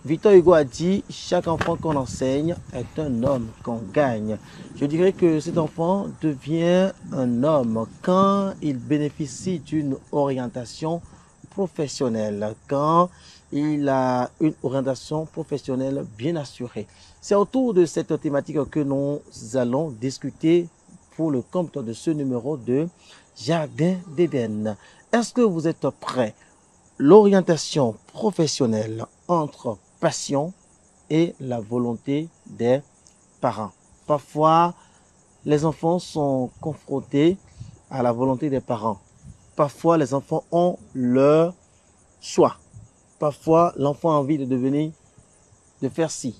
Victor Hugo a dit « Chaque enfant qu'on enseigne est un homme qu'on gagne ». Je dirais que cet enfant devient un homme quand il bénéficie d'une orientation professionnelle, quand il a une orientation professionnelle bien assurée. C'est autour de cette thématique que nous allons discuter pour le compte de ce numéro de Jardin d'Éden. Est-ce que vous êtes prêts? L'orientation professionnelle entre passion et la volonté des parents. Parfois, les enfants sont confrontés à la volonté des parents. Parfois, les enfants ont leur choix. Parfois, l'enfant a envie de faire ci.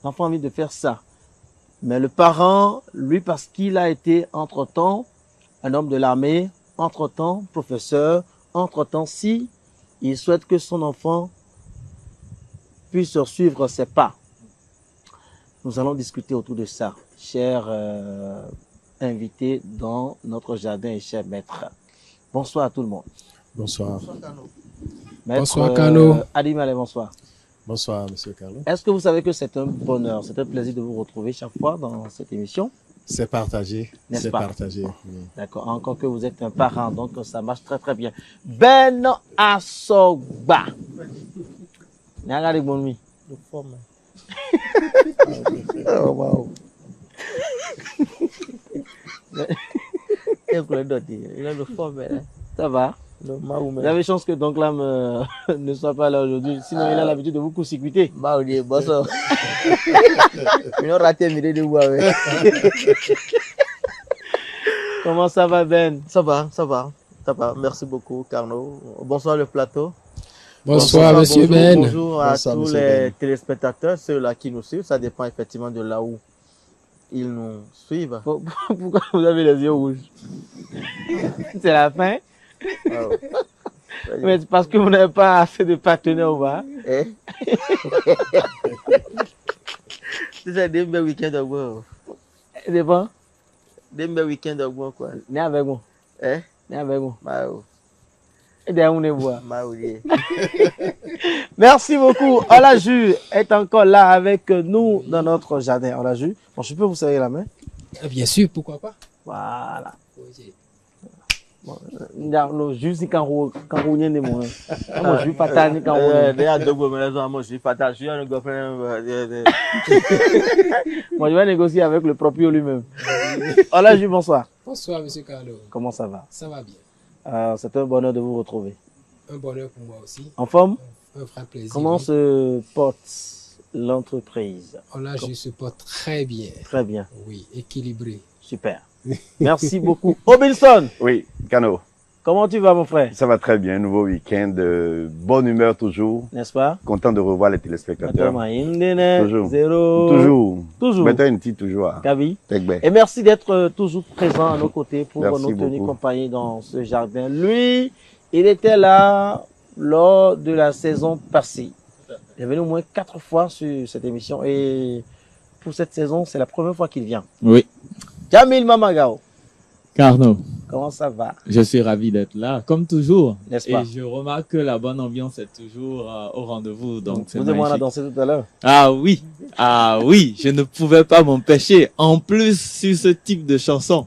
L'enfant a envie de faire ça. Mais le parent, lui, parce qu'il a été entre-temps un homme de l'armée, entre-temps professeur, entre-temps si il souhaite que son enfant puisse suivre ses pas. Nous allons discuter autour de ça, chers invités dans notre jardin et chers maîtres. Bonsoir à tout le monde. Bonsoir. Maître, Bonsoir, Carlo. Adimale, bonsoir. Bonsoir, monsieur Carlo. Est-ce que vous savez que c'est un bonheur, c'est un plaisir de vous retrouver chaque fois dans cette émission? C'est partagé. N'est-ce pas? Partagé. Oui. D'accord, encore que vous êtes un parent, donc ça marche très très bien. Ben Asogba. Regardez mon ami. De forme. Oh, wow. Il a de forme. Ça va? Le Vous Mahomet. avez chance que donc là ne soit pas là aujourd'hui. Sinon, il a l'habitude de vous court-circuiter. Mahomet, bonsoir. Il a raté une idée de vous avec. Comment ça va, Ben? Ça va, ça va. Ça va. Merci beaucoup, Carnot. Bonsoir le plateau. Bonsoir, monsieur bonjour, Ben. Bonjour à Bonsoir, tous monsieur les Ben. téléspectateurs, ceux-là qui nous suivent. Ça dépend effectivement de là où ils nous suivent. Pourquoi vous avez les yeux rouges? C'est la fin? Ah, Mais c'est parce que vous n'avez pas assez de partenaires au bas. eh? C'est des bons week-ends de bois. C'est bon? Des bons week-ends de bois, quoi. Né avec moi. Eh? Né avec moi. Mao. Et derrière, on est bois. Mahomet. Merci beaucoup. Olaju est encore là avec nous dans notre jardin. Olaju, bon, je peux vous serrer la main? Bien sûr, pourquoi pas? Voilà. Bon, le jus, c'est quand on y est, moi. Moi, je suis fatal, quand on Des à deux maisons, moi je suis fatal. Je suis un girlfriend. Moi, je vais négocier avec le proprio lui-même. Olaju, bonsoir. Bonsoir, monsieur Carlo. Comment ça va? Ça va bien. C'est un bonheur de vous retrouver. Un bonheur pour moi aussi. En forme? Un vrai plaisir. Comment se porte l'entreprise? Oh là, je se porte très bien. Très bien. Oui, équilibré. Super. Merci beaucoup. Robinson, Oui, Cano, comment tu vas, mon frère? ça va très bien, nouveau week-end, bonne humeur toujours, N'est-ce pas? content de revoir les téléspectateurs. Toujours. Zéro. Toujours. Toujours. Maintenant, une petite toujours. Kavi. Tegbe. Et merci d'être toujours présent à nos côtés pour Merci nous tenir beaucoup. compagnie dans ce jardin. Lui, il était là lors de la saison passée. Il est venu au moins 4 fois sur cette émission et pour cette saison, c'est la première fois qu'il vient. Oui, Jamil Mamagao, Carnot, comment ça va? je suis ravi d'être là, comme toujours. N'est-ce pas? Et je remarque que la bonne ambiance est toujours au rendez-vous, donc c'est Vous et moi, on a magnifique. dansé tout à l'heure. Ah oui, je ne pouvais pas m'empêcher. En plus, sur ce type de chanson,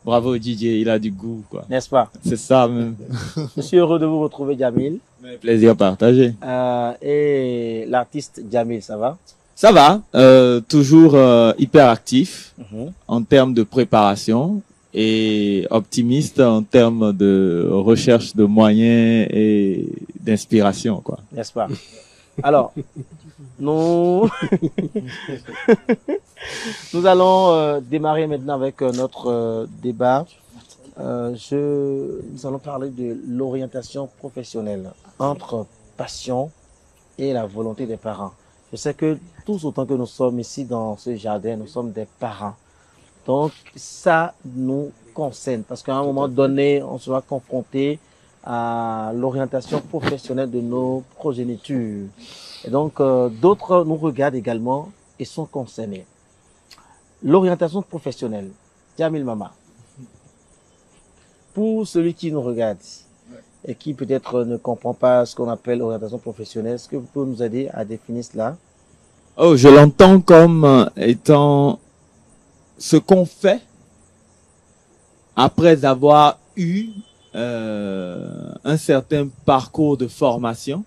bravo DJ, il a du goût, quoi. N'est-ce pas? C'est ça même. Je suis heureux de vous retrouver, Jamil. Plaisir partagé. Et l'artiste Jamil, ça va? Ça va, toujours hyper actif Mhm. en termes de préparation et optimiste en termes de recherche de moyens et d'inspiration, quoi. N'est-ce pas? Alors, nous, nous allons démarrer maintenant avec notre débat. Nous allons parler de l'orientation professionnelle entre passion et la volonté des parents. Je sais que tous autant que nous sommes ici dans ce jardin, nous sommes des parents. Donc, ça nous concerne parce qu'à un moment donné, on sera confronté à l'orientation professionnelle de nos progénitures. Et donc, d'autres nous regardent également et sont concernés. L'orientation professionnelle. Jamil Mama. Pour celui qui nous regarde, et qui peut-être ne comprend pas ce qu'on appelle orientation professionnelle, est-ce que vous pouvez nous aider à définir cela? Oh, je l'entends comme étant ce qu'on fait après avoir eu un certain parcours de formation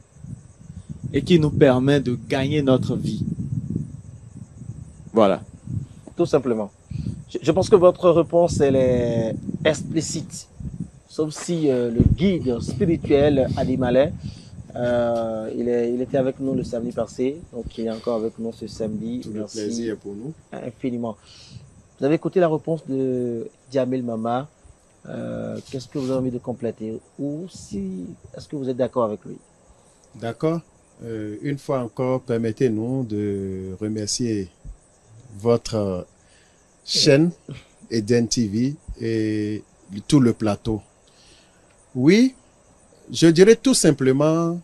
et qui nous permet de gagner notre vie. Voilà. Tout simplement. Je pense que votre réponse, elle est explicite. Sauf si le guide spirituel Adi Malais, il était avec nous le samedi passé, donc il est encore avec nous ce samedi. Tout le Merci plaisir pour nous. infiniment. Vous avez écouté la réponse de Djamil Mama. Qu'est-ce que vous avez envie de compléter? Ou si, est-ce que vous êtes d'accord avec lui? D'accord. Une fois encore, permettez-nous de remercier votre chaîne Eden TV et tout le plateau. Oui, je dirais tout simplement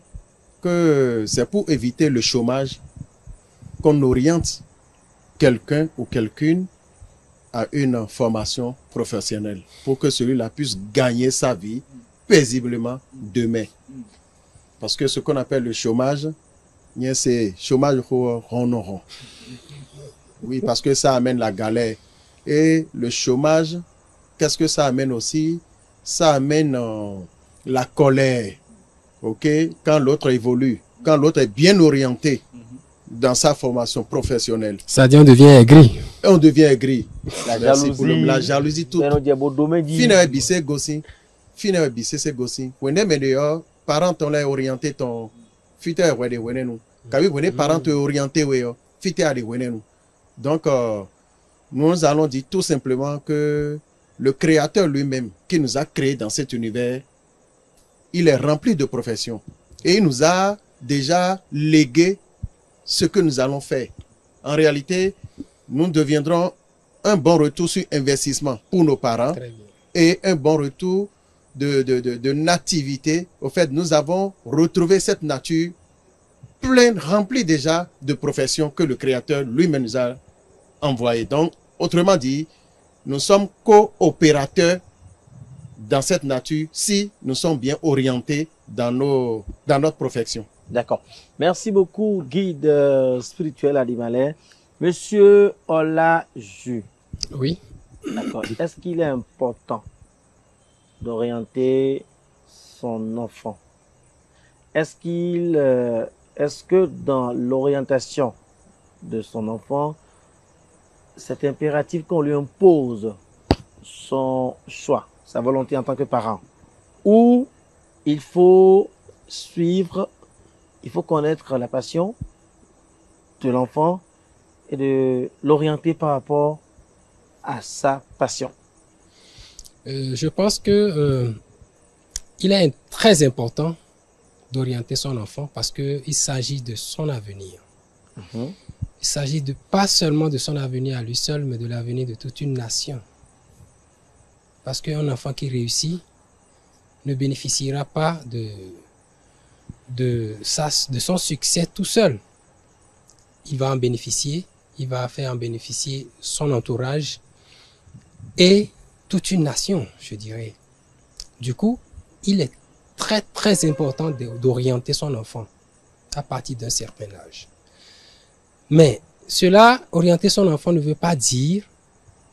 que c'est pour éviter le chômage qu'on oriente quelqu'un ou quelqu'une à une formation professionnelle pour que celui-là puisse gagner sa vie paisiblement demain. Parce que ce qu'on appelle le chômage, c'est chômage rond. Oui, parce que ça amène la galère. Et le chômage, qu'est-ce que ça amène aussi? Ça amène la colère. Ok? Quand l'autre évolue, quand l'autre est bien orienté dans sa formation professionnelle. Ça dit on devient aigri. Et on devient aigri. La Merci jalousie. pour la jalousie tout. C'est notre domaine. Fine bise gosi. Fine bise se gosi. Wende meilleur parent ton là orienté ton fite wede wenenu. Kabi wende parent te orienté weyo fite ade wenenu. Donc nous allons dire tout simplement que le créateur lui-même qui nous a créé dans cet univers, il est rempli de professions et il nous a déjà légué ce que nous allons faire. En réalité, nous deviendrons un bon retour sur investissement pour nos parents et un bon retour de nativité. Au fait, nous avons retrouvé cette nature pleine, remplie déjà de professions que le Créateur lui-même nous a envoyées. Donc, autrement dit, nous sommes coopérateurs dans cette nature si nous sommes bien orientés dans notre profession. D'accord. Merci beaucoup, guide spirituel Adi Malais. Monsieur Olaju. Oui. D'accord. Est-ce qu'il est important d'orienter son enfant? Est-ce que dans l'orientation de son enfant, c'est impératif qu'on lui impose son choix, sa volonté en tant que parent, ou il faut suivre, il faut connaître la passion de l'enfant et de l'orienter par rapport à sa passion? Je pense que il est très important d'orienter son enfant parce que il s'agit de son avenir. Il s'agit pas seulement de son avenir à lui seul, mais de l'avenir de toute une nation. Parce qu'un enfant qui réussit ne bénéficiera pas de son succès tout seul. Il va en bénéficier, il va faire en bénéficier son entourage et toute une nation, je dirais. Du coup, il est très très important d'orienter son enfant à partir d'un certain âge. Mais cela, orienter son enfant ne veut pas dire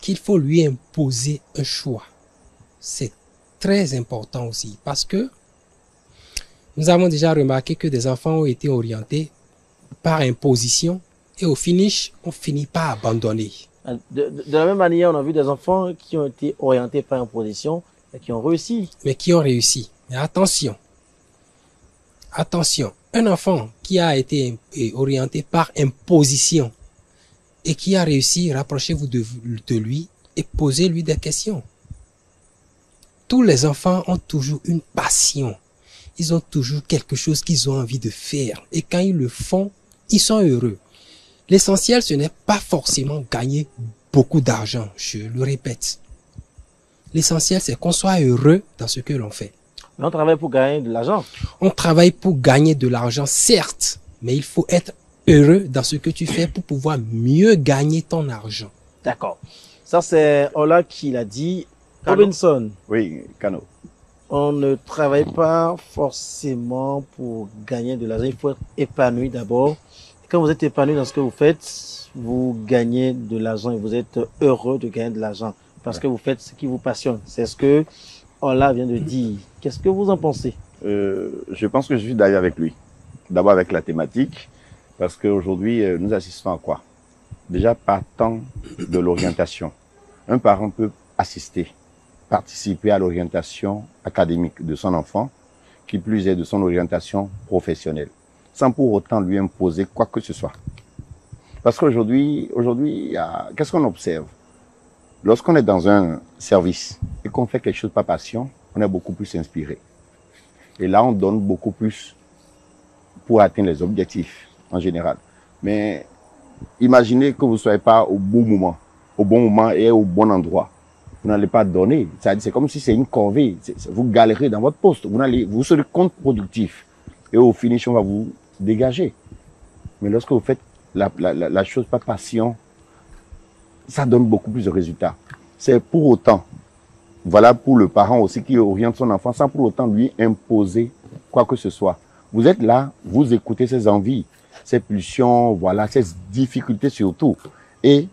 qu'il faut lui imposer un choix. C'est très important aussi parce que nous avons déjà remarqué que des enfants ont été orientés par imposition et au finish, on finit par abandonner. De la même manière, on a vu des enfants qui ont été orientés par imposition et qui ont réussi. Mais qui ont réussi. Mais attention, attention, un enfant qui a été orienté par imposition et qui a réussi, rapprochez-vous de lui et posez-lui des questions. Tous les enfants ont toujours une passion. Ils ont toujours quelque chose qu'ils ont envie de faire. Et quand ils le font, ils sont heureux. L'essentiel, ce n'est pas forcément gagner beaucoup d'argent, je le répète. L'essentiel, c'est qu'on soit heureux dans ce que l'on fait. Mais on travaille pour gagner de l'argent. On travaille pour gagner de l'argent, certes, mais il faut être heureux dans ce que tu fais pour pouvoir mieux gagner ton argent. D'accord. Ça, c'est Ola qui l'a dit. Robinson, Oui, Kano. on ne travaille pas forcément pour gagner de l'argent. Il faut être épanoui d'abord. Quand vous êtes épanoui dans ce que vous faites, vous gagnez de l'argent et vous êtes heureux de gagner de l'argent parce que vous faites ce qui vous passionne. C'est ce que Allah vient de dire. Qu'est-ce que vous en pensez? Je pense que je suis d'ailleurs avec lui. D'abord avec la thématique, parce qu'aujourd'hui, nous assistons à quoi? Déjà, partant de l'orientation. Un parent peut assister, participer à l'orientation académique de son enfant, qui plus est de son orientation professionnelle, sans pour autant lui imposer quoi que ce soit. Parce qu'aujourd'hui, qu'est-ce qu'on observe? Lorsqu'on est dans un service et qu'on fait quelque chose par passion, on est beaucoup plus inspiré. Et là, on donne beaucoup plus pour atteindre les objectifs en général. Mais imaginez que vous ne soyez pas au bon moment et au bon endroit. Vous n'allez pas donner. C'est comme si c'est une corvée. Vous galérez dans votre poste. Vous serez contre-productif. Et au finish, on va vous dégager. Mais lorsque vous faites la chose par passion, ça donne beaucoup plus de résultats. C'est pour autant, voilà pour le parent aussi qui oriente son enfant sans pour autant lui imposer quoi que ce soit. Vous êtes là, vous écoutez ses envies, ses pulsions, voilà, ses difficultés surtout. Et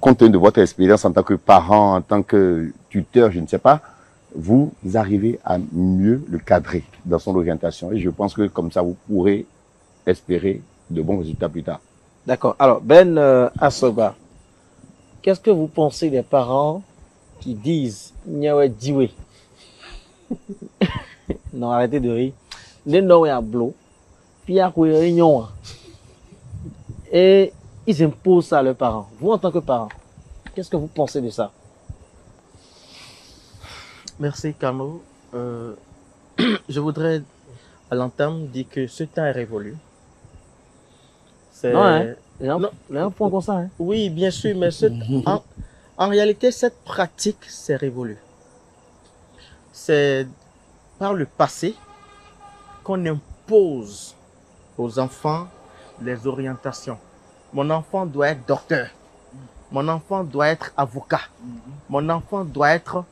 compte tenu de votre expérience en tant que parent, en tant que tuteur, je ne sais pas, vous arrivez à mieux le cadrer dans son orientation. Et je pense que comme ça, vous pourrez espérer de bons résultats plus tard. D'accord. Alors, Ben Asoba, qu'est-ce que vous pensez des parents qui disent Nyawe Diwe? Non, arrêtez de rire. Et ils imposent ça à leurs parents. Vous, en tant que parent, qu'est-ce que vous pensez de ça? Merci, Camo. Je voudrais, à l'entame, dire que ce temps est révolu. Non, hein? Il y a un point comme ça. Hein? Oui, bien sûr, mais en réalité, cette pratique s'est révolue. C'est par le passé qu'on impose aux enfants les orientations. Mon enfant doit être docteur. Mon enfant doit être avocat. Mon enfant doit être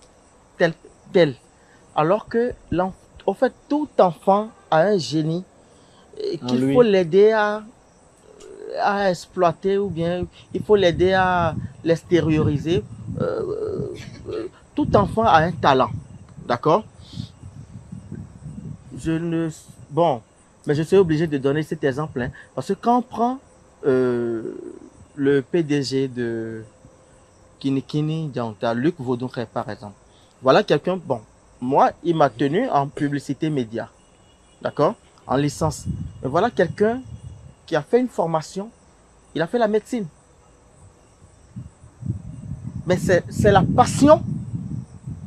tel. Alors que, en fait, tout enfant a un génie qu'il faut l'aider à exploiter ou bien il faut l'aider à l'extérioriser. Tout enfant a un talent. D'accord? Mais je suis obligé de donner cet exemple, hein, parce que quand on prend le PDG de Kinikini Dianta, Luc Vaudounkhe par exemple, voilà quelqu'un, moi, il m'a tenu en publicité média, d'accord, en licence. Mais voilà quelqu'un qui a fait une formation, il a fait la médecine. Mais c'est la passion,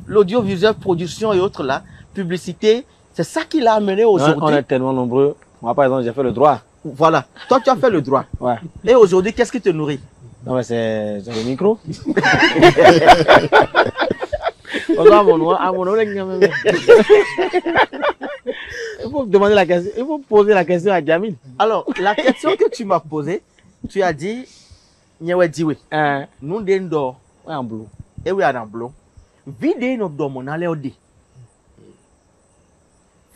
l'audiovisuel, production et autres là, publicité, c'est ça qui l'a amené aujourd'hui. On est tellement nombreux. Moi, par exemple, j'ai fait le droit. Voilà. Toi, tu as fait le droit. Ouais. Et aujourd'hui, qu'est-ce qui te nourrit? Non, mais c'est le micro. Il faut demander la question. Il faut poser la question à Jamil. Alors, la question que tu m'as posée, tu as dit, Nyewe Diwe. Nous d'endor. Ouais, en bleu. Et oui, en bleu. Vide notre dom, on allait au dit.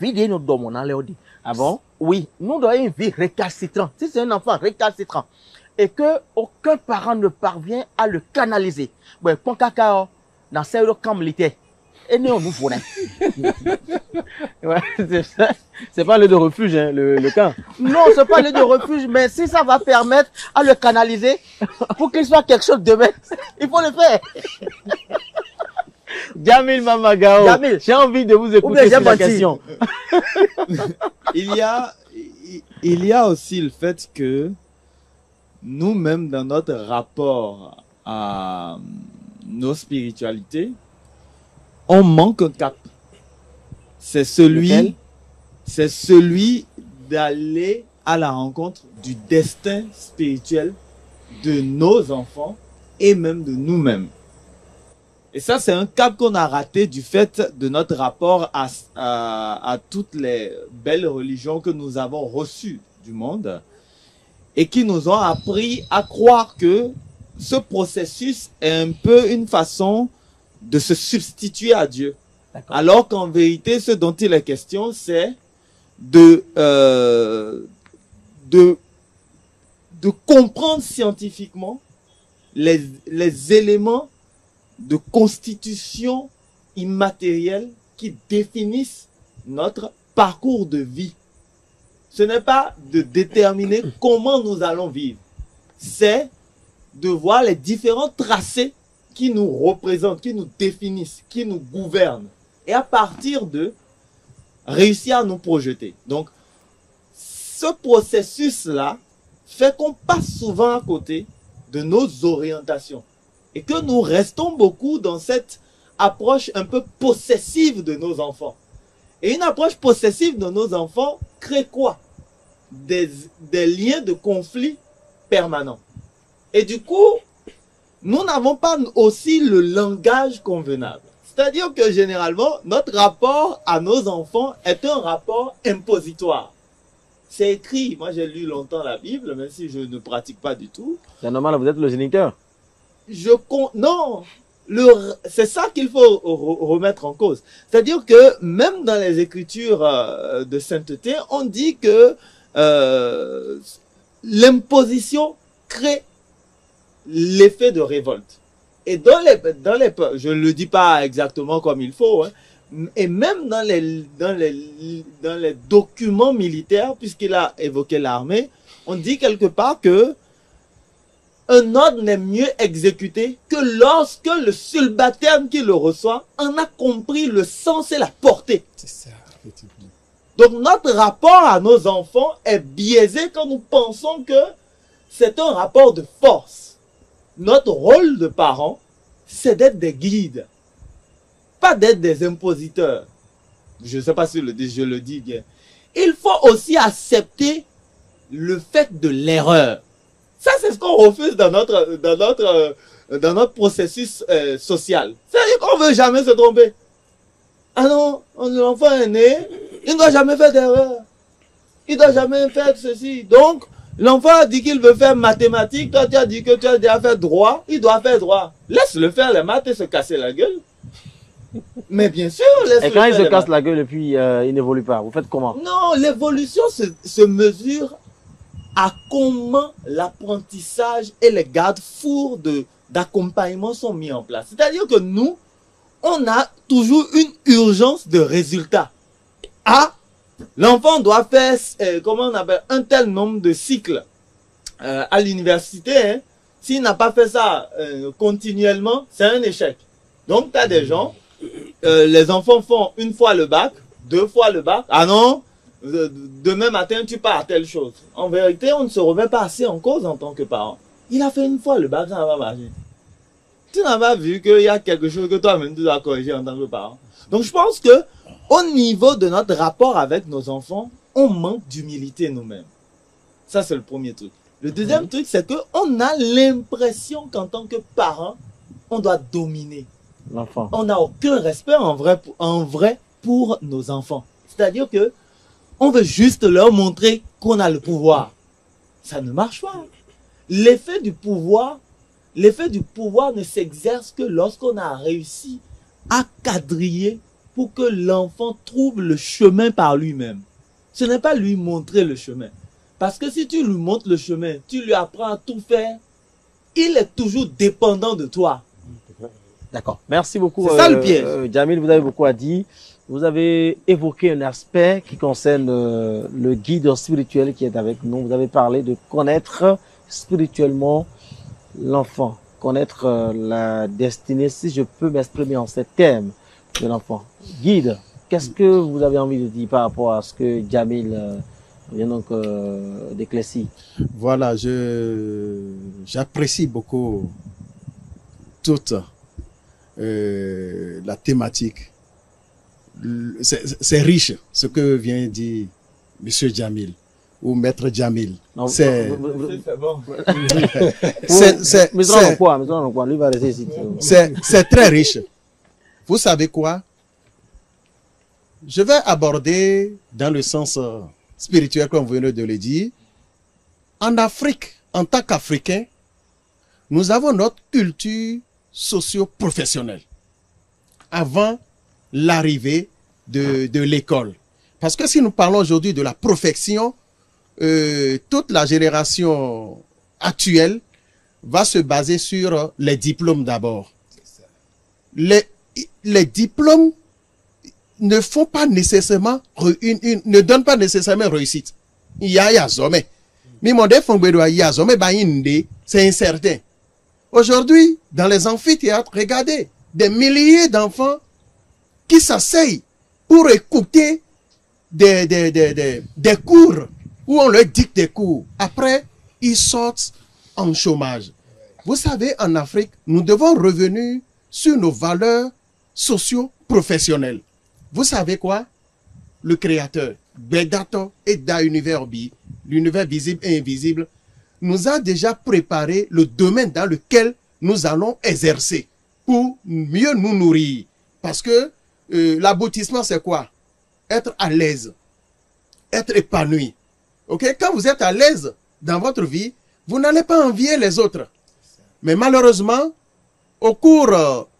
Vide notre dom, on allait au dit. Ah bon? Oui, nous devons une vie récalcitrante. Si c'est un enfant récalcitrant et que aucun parent ne parvient à le canaliser, ben, quand caca dans ce camp militaire, et nous nous voulons. Ouais, c'est pas le de refuge, hein, le camp. Non, c'est pas le de refuge, mais si ça va permettre à le canaliser pour qu'il soit quelque chose de demain, il faut le faire. Jamil Mamagao, j'ai envie de vous écouter sur la question. Il y a aussi le fait que nous-mêmes, dans notre rapport à nos spiritualités, on manque un cap. C'est celui d'aller à la rencontre du destin spirituel de nos enfants et même de nous-mêmes. Et ça, c'est un cap qu'on a raté du fait de notre rapport à toutes les belles religions que nous avons reçues du monde et qui nous ont appris à croire que ce processus est un peu une façon de se substituer à Dieu. Alors qu'en vérité, ce dont il est question, c'est de comprendre scientifiquement les éléments de constitution immatérielle qui définissent notre parcours de vie. Ce n'est pas de déterminer comment nous allons vivre. C'est de voir les différents tracés qui nous représentent, qui nous définissent, qui nous gouvernent. Et à partir de réussir à nous projeter. Donc, ce processus-là fait qu'on passe souvent à côté de nos orientations. Et que nous restons beaucoup dans cette approche un peu possessive de nos enfants. Et une approche possessive de nos enfants crée quoi? Des liens de conflit permanents. Et du coup, nous n'avons pas aussi le langage convenable. C'est-à-dire que généralement, notre rapport à nos enfants est un rapport impositoire. C'est écrit, moi j'ai lu longtemps la Bible, même si je ne pratique pas du tout. C'est normal, vous êtes le géniteur. Non, c'est ça qu'il faut remettre en cause. C'est-à-dire que même dans les écritures de sainteté, on dit que l'imposition crée l'effet de révolte. Et je ne le dis pas exactement comme il faut, hein, et même dans les documents militaires, puisqu'il a évoqué l'armée, on dit quelque part que un ordre n'est mieux exécuté que lorsque le subalterne qui le reçoit en a compris le sens et la portée. C'est ça, effectivement. Donc notre rapport à nos enfants est biaisé quand nous pensons que c'est un rapport de force. Notre rôle de parents, c'est d'être des guides, pas d'être des impositeurs. Je ne sais pas si je le dis bien. Il faut aussi accepter le fait de l'erreur. Ça, c'est ce qu'on refuse dans notre processus social. C'est-à-dire qu'on ne veut jamais se tromper. Ah non, l'enfant est né, il ne doit jamais faire d'erreur. Il ne doit jamais faire ceci. Donc, l'enfant a dit qu'il veut faire mathématiques, toi tu as dit que tu as déjà fait droit, il doit faire droit. Laisse-le faire les maths et se casser la gueule. Mais bien sûr, laisse-le. Et quand il faire se casse la gueule et puis il n'évolue pas, vous faites comment? Non, l'évolution se mesure à comment l'apprentissage et les garde-fours d'accompagnement sont mis en place. C'est-à-dire que nous, on a toujours une urgence de résultat. Ah, l'enfant doit faire, comment on appelle, un tel nombre de cycles à l'université. Hein. S'il n'a pas fait ça continuellement, c'est un échec. Donc, tu as des gens, les enfants font une fois le bac, 2 fois le bac. Ah non, demain matin, tu pars à telle chose. En vérité, on ne se remet pas assez en cause en tant que parent. Il a fait une fois le bac, ça n'a pas marché. Tu n'as pas vu qu'il y a quelque chose que toi-même tu dois corriger en tant que parent. Donc, je pense que au niveau de notre rapport avec nos enfants, on manque d'humilité nous-mêmes. Ça, c'est le premier truc. Le deuxième truc, c'est qu'on a l'impression qu'en tant que parent, on doit dominer. L'enfant. On n'a aucun respect en vrai pour nos enfants. C'est-à-dire que on veut juste leur montrer qu'on a le pouvoir. Ça ne marche pas. L'effet du pouvoir ne s'exerce que lorsqu'on a réussi à quadriller pour que l'enfant trouve le chemin par lui-même. Ce n'est pas lui montrer le chemin. Parce que si tu lui montres le chemin, tu lui apprends à tout faire, il est toujours dépendant de toi. D'accord. Merci beaucoup. C'est ça le piège. Djamil, vous avez beaucoup à dire. Vous avez évoqué un aspect qui concerne le guide spirituel qui est avec nous. Vous avez parlé de connaître spirituellement l'enfant, connaître la destinée, si je peux m'exprimer en ces termes, de l'enfant. Guide, qu'est-ce que vous avez envie de dire par rapport à ce que Djamil vient donc d'éclaircir? Voilà, j'apprécie beaucoup toute la thématique. C'est riche ce que vient dire Monsieur Djamil ou Maître Djamil. C'est bon. C'est très riche. Vous savez quoi? Je vais aborder dans le sens spirituel comme vous venez de le dire. En Afrique, en tant qu'Africains, nous avons notre culture socio-professionnelle. Avant l'arrivée de l'école. Parce que si nous parlons aujourd'hui de la profession, toute la génération actuelle va se baser sur les diplômes d'abord. Les diplômes ne font pas nécessairement ne donnent pas nécessairement réussite. Il y a jamais. Mais mon c'est incertain. Aujourd'hui, dans les amphithéâtres, regardez, des milliers d'enfants qui s'asseyent pour écouter des cours où on leur dicte des cours. Après, ils sortent en chômage. Vous savez, en Afrique, nous devons revenir sur nos valeurs socio-professionnelles. Vous savez quoi? Le créateur, Bedato et Da Univers B, l'univers visible et invisible, nous a déjà préparé le domaine dans lequel nous allons exercer pour mieux nous nourrir. Parce que l'aboutissement, c'est quoi? Être à l'aise, être épanoui. Ok? Quand vous êtes à l'aise dans votre vie, vous n'allez pas envier les autres. Mais malheureusement, au cours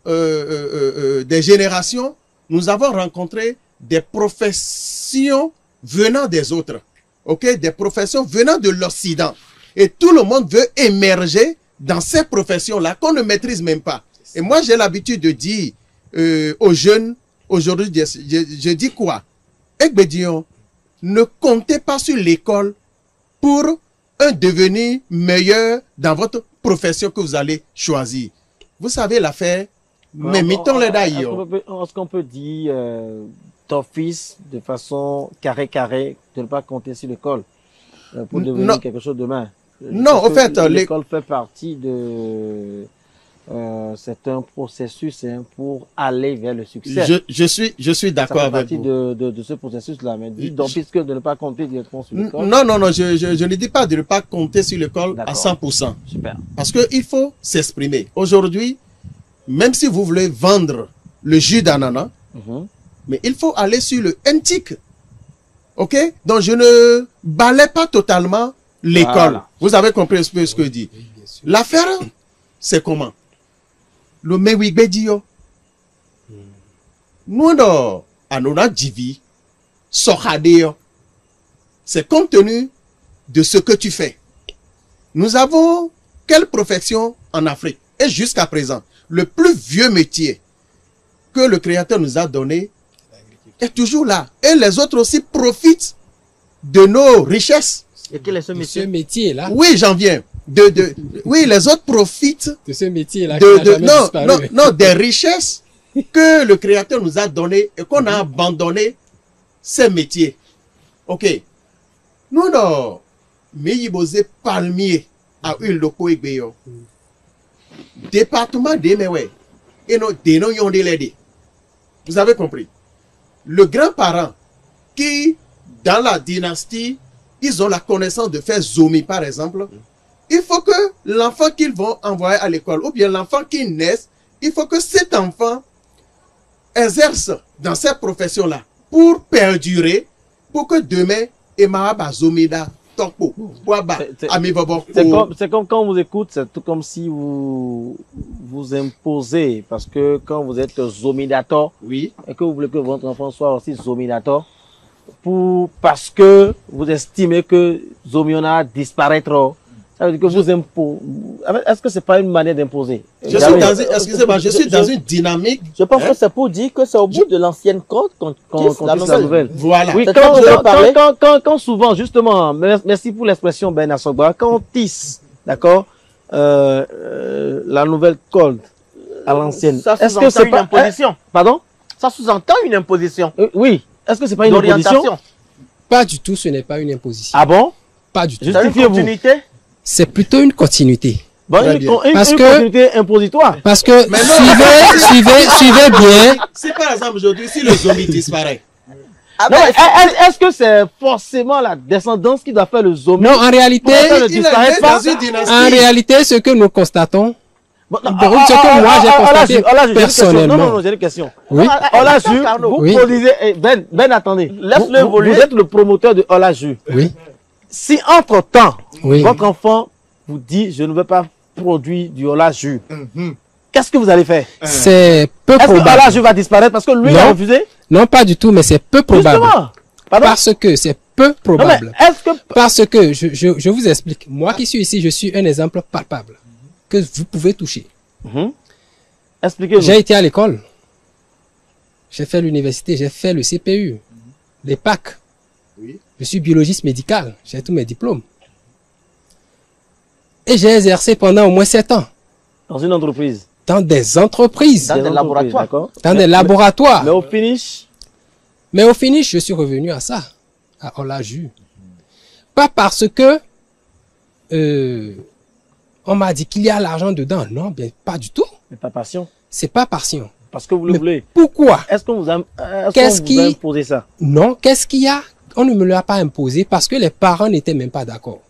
des générations, nous avons rencontré des professions venant des autres. Ok? Des professions venant de l'Occident. Et tout le monde veut émerger dans ces professions-là qu'on ne maîtrise même pas. Et moi, j'ai l'habitude de dire aux jeunes, aujourd'hui, je dis quoi? Ekbedion, ne comptez pas sur l'école pour un devenir meilleur dans votre profession que vous allez choisir. Vous savez l'affaire, mais mettons-le d'ailleurs. Est-ce qu'on peut dire d'office, de façon carré, de ne pas compter sur l'école pour devenir quelque chose demain? Non, en fait, l'école fait partie de... c'est un processus pour aller vers le succès. Je suis d'accord avec vous. De ce processus-là. Mais donc, puisque de ne pas compter directement sur l'école. Non, je ne dis pas de ne pas compter sur l'école à 100%. Super. Parce qu'il faut s'exprimer. Aujourd'hui, même si vous voulez vendre le jus d'ananas, mais il faut aller sur le NTIC. Ok? Donc, je ne balaie pas totalement l'école. Voilà. Vous avez compris ce que je dis. L'affaire, c'est comment? Le Mewigbedio. Nous, Anona Divi, Sohadeo. C'est compte tenu de ce que tu fais. Nous avons quelle profession en Afrique? Et jusqu'à présent, le plus vieux métier que le Créateur nous a donné est toujours là. Et les autres aussi profitent de nos richesses. Et quel est ce métier? Ce métier-là. Oui, j'en viens. Oui, les autres profitent de ce métier-là. Non, des richesses que le Créateur nous a données et qu'on a abandonné ces métiers. Ok. Nous, non, Meyibose palmier à huile de Koigbeyo. Département d'Emewe. Et non, vous avez compris. Le grand-parent qui, dans la dynastie, ils ont la connaissance de faire zomi, par exemple. Il faut que l'enfant qu'ils vont envoyer à l'école, ou bien l'enfant qui naît, il faut que cet enfant exerce dans cette profession-là pour perdurer, pour que demain, Emma Zomida, Topo, c'est comme quand on vous écoute, c'est tout comme si vous imposez, parce que quand vous êtes zomidator, oui, et que vous voulez que votre enfant soit aussi zomidator, parce que vous estimez que Zomiona disparaîtra. Ça veut dire que vous imposez. Est-ce que c'est pas une manière d'imposer? Je suis dans une dynamique. Je pense que c'est pour dire que c'est au bout de l'ancienne code qu'on la nouvelle. Voilà. Oui, quand souvent, justement, merci pour l'expression Ben Asogba, quand on tisse, d'accord, la nouvelle code à l'ancienne. Est-ce que c'est une imposition? Pardon? Ça sous-entend une imposition. Oui. Est-ce que c'est pas une imposition? Pas du tout, ce n'est pas une imposition. Ah bon? Pas du tout. Justifiez-vous. C'est plutôt une continuité. Bon, une continuité impositoire. Parce que suivez bien. Si par exemple aujourd'hui, si le zombie disparaît. Est-ce que c'est forcément la descendance qui doit faire le zombie? Non, en réalité, en réalité, ce que nous constatons, ce que moi j'ai constaté personnellement. Non, j'ai une question. Oui. Olaju, vous produisez, Ben, attendez. Laisse-le évoluer. Vous êtes le promoteur de Olaju. Oui. Si entre-temps, votre enfant vous dit, je ne veux pas produire du Olaju, qu'est-ce que vous allez faire? C'est peu Est-ce que probable. Olaju va disparaître parce que lui il a Non. refusé? Non, pas du tout, mais c'est peu probable. Justement. Pardon? Parce que c'est peu Non, mais probable. est-ce que... Parce que, je vous explique. Moi qui suis ici, je suis un exemple palpable que vous pouvez toucher. Mhm. Expliquez-nous. J'ai été à l'école. J'ai fait l'université, j'ai fait le CPU, les PAC. Oui. Je suis biologiste médical, j'ai tous mes diplômes. Et j'ai exercé pendant au moins 7 ans Dans une entreprise. dans des entreprises, Dans des entreprises, laboratoires. d'accord. dans des laboratoires. Mais au finish, Mais au finish, je suis revenu à ça, à Olaju. Pas parce que on m'a dit qu'il y a l'argent dedans. Non, bien pas du tout. mais pas passion. C'est pas passion. Parce que vous le Mais voulez. pourquoi? Est-ce qu'on vous a, Qu'est-ce qu'on vous a qui- imposé ça? Non, qu'est-ce qu'il y a? On ne me l'a pas imposé parce que les parents n'étaient même pas d'accord.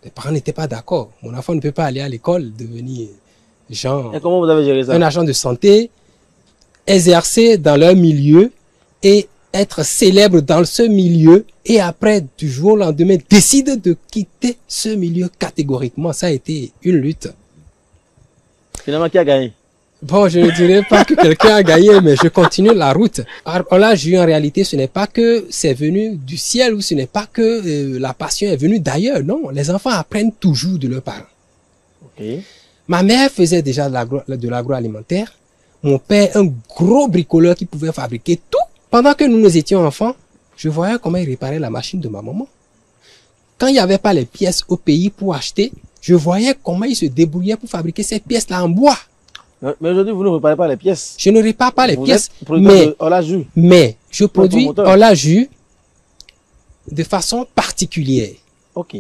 Les parents n'étaient pas d'accord. Mon enfant ne peut pas aller à l'école, devenir genre Et comment vous avez géré ça? un agent de santé, exercer dans leur milieu et être célèbre dans ce milieu et après, du jour au lendemain, décide de quitter ce milieu catégoriquement. Ça a été une lutte. Finalement, qui a gagné? Bon, je ne dirais pas que quelqu'un a gagné, mais je continue la route. Alors là, j'ai eu en réalité, ce n'est pas que c'est venu du ciel ou ce n'est pas que la passion est venue d'ailleurs. Non, les enfants apprennent toujours de leurs parents. Ok. Ma mère faisait déjà de l'agroalimentaire. Mon père, un gros bricoleur qui pouvait fabriquer tout. Pendant que nous étions enfants, je voyais comment il réparait la machine de ma maman. Quand il n'y avait pas les pièces au pays pour acheter, je voyais comment il se débrouillait pour fabriquer ces pièces-là en bois. Mais aujourd'hui, vous ne réparez pas les pièces. Je ne répare pas les Vous pièces, êtes producteur mais de Olaju. je produis promoteur. Olaju de façon particulière. Ok.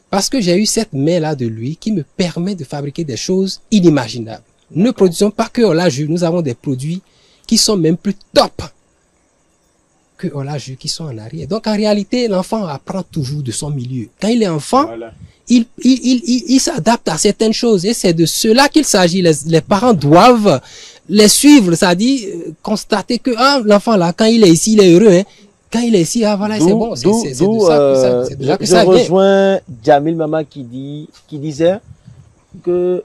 Parce que j'ai eu cette main-là de lui qui me permet de fabriquer des choses inimaginables. Nous ne produisons pas que Olaju, nous avons des produits qui sont même plus top que Olaju, qui sont en arrière. Donc en réalité, l'enfant apprend toujours de son milieu. Quand il est enfant, Voilà. il s'adapte à certaines choses et c'est de cela qu'il s'agit. Les parents doivent les suivre, c'est-à-dire constater que l'enfant là, quand il est ici, il est heureux. Hein. Quand il est ici, voilà, c'est bon. C'est de ça que ça, c'est de là que je ça vient. rejoins Jamil Mama qui disait que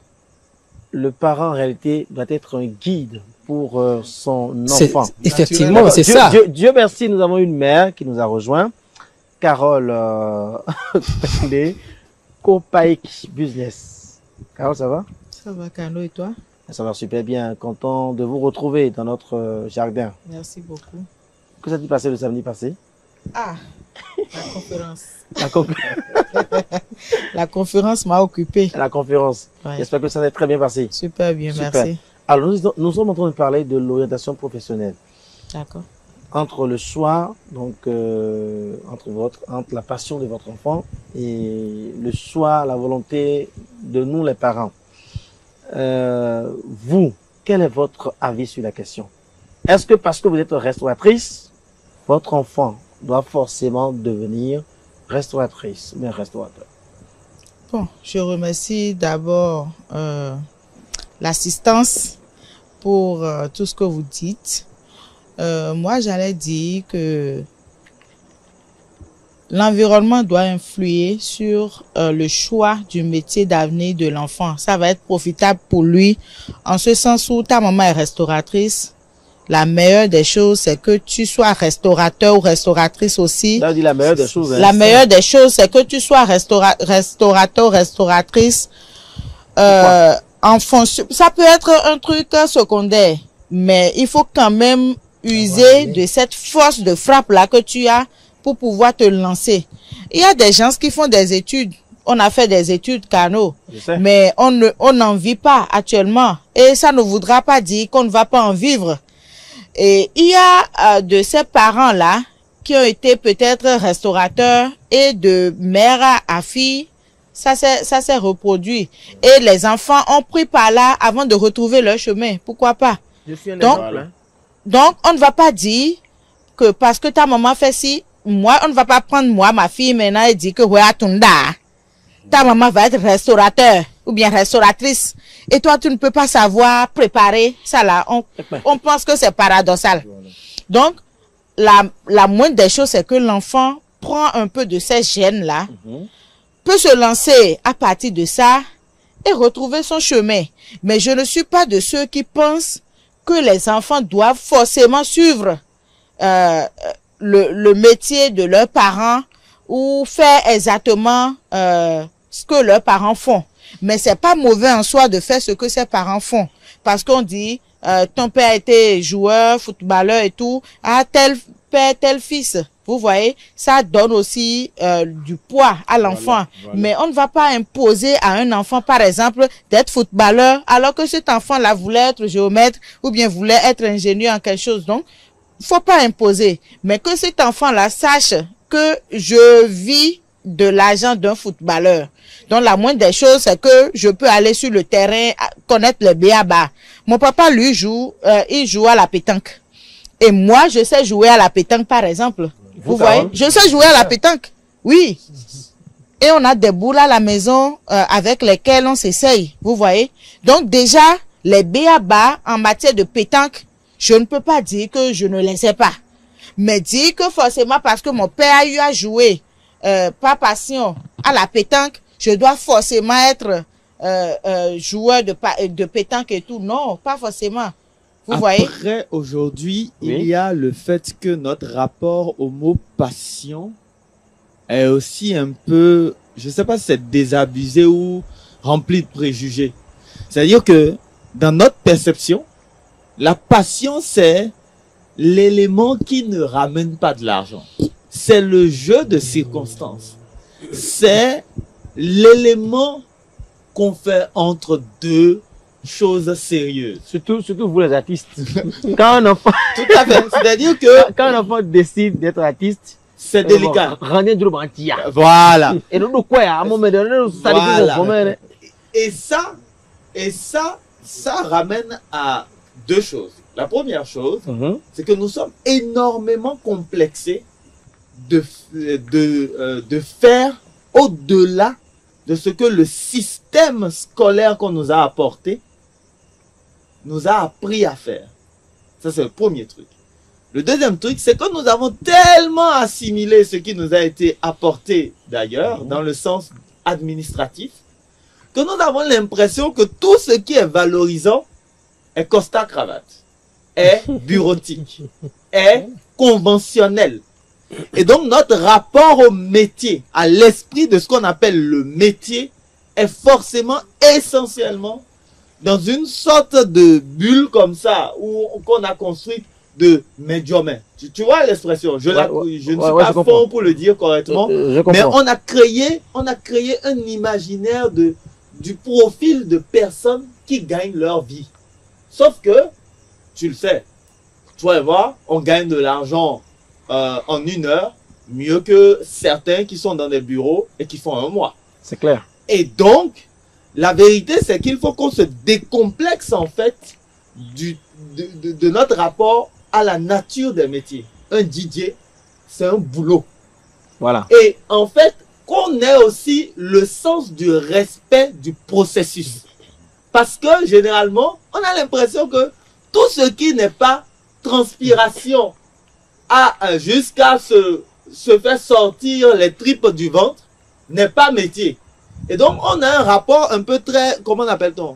le parent en réalité doit être un guide pour son enfant. Effectivement, c'est ça. Dieu merci, nous avons une mère qui nous a rejoint, Carole Copaik Business. Carole, ça va? Ça va, Cano, et toi? Ça va super bien. Content de vous retrouver dans notre jardin. Merci beaucoup. Que s'est-il passé le samedi passé? Ah, la conférence. La, con- La conférence m'a occupé. la conférence. Ouais. J'espère que ça s'est très bien passé. Super bien, Super. merci. Alors, nous sommes en train de parler de l'orientation professionnelle. D'accord. Entre le choix, donc entre la passion de votre enfant et le choix, la volonté de nous les parents. Vous, quel est votre avis sur la question? Est-ce que parce que vous êtes restauratrice, votre enfant doit forcément devenir restauratrice ou bien restaurateur? Bon, je remercie d'abord l'assistance pour tout ce que vous dites. Moi, j'allais dire que l'environnement doit influer sur le choix du métier d'avenir de l'enfant. Ça va être profitable pour lui, en ce sens où ta maman est restauratrice. La meilleure des choses, c'est que tu sois restaurateur ou restauratrice aussi. Là, on dit la meilleure des choses. Hein. La meilleure des choses, c'est que tu sois restaurateur, restauratrice. En fonction, ça peut être un truc secondaire, mais il faut quand même user de cette force de frappe là que tu as pour pouvoir te lancer. Il y a des gens qui font des études. On a fait des études Cano, mais on n'en vit pas actuellement. Et ça ne voudra pas dire qu'on ne va pas en vivre. Et il y a de ces parents-là qui ont été peut-être restaurateurs et de mère à fille, ça s'est reproduit. Et les enfants ont pris par là avant de retrouver leur chemin. Pourquoi pas? Je suis un Donc, exemple, hein. Donc, on ne va pas dire que parce que ta maman fait ci, moi, on ne va pas prendre moi, ma fille, maintenant, et dire que, ouais, Atunda, ta maman va être restaurateur ou bien restauratrice. Et toi, tu ne peux pas savoir préparer ça là. On pense que c'est paradoxal. Donc, la moindre des choses, c'est que l'enfant prend un peu de ces gènes-là, peut se lancer à partir de ça et retrouver son chemin. Mais je ne suis pas de ceux qui pensent que les enfants doivent forcément suivre le métier de leurs parents ou faire exactement ce que leurs parents font. Mais c'est pas mauvais en soi de faire ce que ses parents font. Parce qu'on dit, ton père était joueur, footballeur et tout, ah, tel père, tel fils. Vous voyez, ça donne aussi du poids à l'enfant. Voilà. Mais on ne va pas imposer à un enfant, par exemple, d'être footballeur, alors que cet enfant-là voulait être géomètre ou bien voulait être ingénieur en quelque chose. Donc, faut pas imposer. Mais que cet enfant-là sache que je vis de l'argent d'un footballeur. Donc, la moindre des choses, c'est que je peux aller sur le terrain, connaître le béaba. Mon papa, lui, il joue à la pétanque. Et moi, je sais jouer à la pétanque, par exemple. Vous voyez? Je sais jouer à la pétanque. Oui. Et on a des boules à la maison avec lesquelles on s'essaye. Vous voyez? Donc, déjà, les béaba en matière de pétanque, je ne peux pas dire que je ne les sais pas. Mais dire que forcément, parce que mon père a eu à jouer par passion à la pétanque, je dois forcément être joueur de pétanque et tout. Non, pas forcément. Vous voyez? Après, aujourd'hui, Oui. il y a le fait que notre rapport au mot passion est aussi un peu, je sais pas si c'est désabusé ou rempli de préjugés. C'est-à-dire que dans notre perception, la passion, c'est l'élément qui ne ramène pas de l'argent. C'est le jeu de circonstances. C'est l'élément qu'on fait entre deux choses sérieuses. Surtout vous les artistes. Quand un enfant, Tout à fait. C'est-à-dire que quand un enfant décide d'être artiste, c'est délicat. Rendez du romantia. Voilà. Et nous, quoi, à un moment donné, ça Voilà. dépend. Et ça ramène à deux choses. La première chose, c'est que nous sommes énormément complexés de faire au-delà de ce que le système scolaire qu'on nous a apporté nous a appris à faire. Ça, c'est le premier truc. Le deuxième truc, c'est que nous avons tellement assimilé ce qui nous a été apporté d'ailleurs, dans le sens administratif, que nous avons l'impression que tout ce qui est valorisant est costard-cravate, est bureautique, est conventionnel. Et donc, notre rapport au métier, à l'esprit de ce qu'on appelle le métier, est forcément, essentiellement, dans une sorte de bulle comme ça, qu'on a construite de médiumètre. Tu vois l'expression? Je ne suis pas fort pour le dire correctement, mais on a créé un imaginaire du profil de personnes qui gagnent leur vie. Sauf que, tu le sais, toi et moi, on gagne de l'argent en une heure, mieux que certains qui sont dans des bureaux et qui font un mois. C'est clair. Et donc, la vérité, c'est qu'il faut qu'on se décomplexe, en fait, de notre rapport à la nature des métiers. Un DJ, c'est un boulot. Voilà. Et en fait, qu'on ait aussi le sens du respect du processus. Parce que, généralement, on a l'impression que tout ce qui n'est pas transpiration jusqu'à se faire sortir les tripes du ventre n'est pas métier. Et donc, on a un rapport un peu très, comment on appelle-t-on?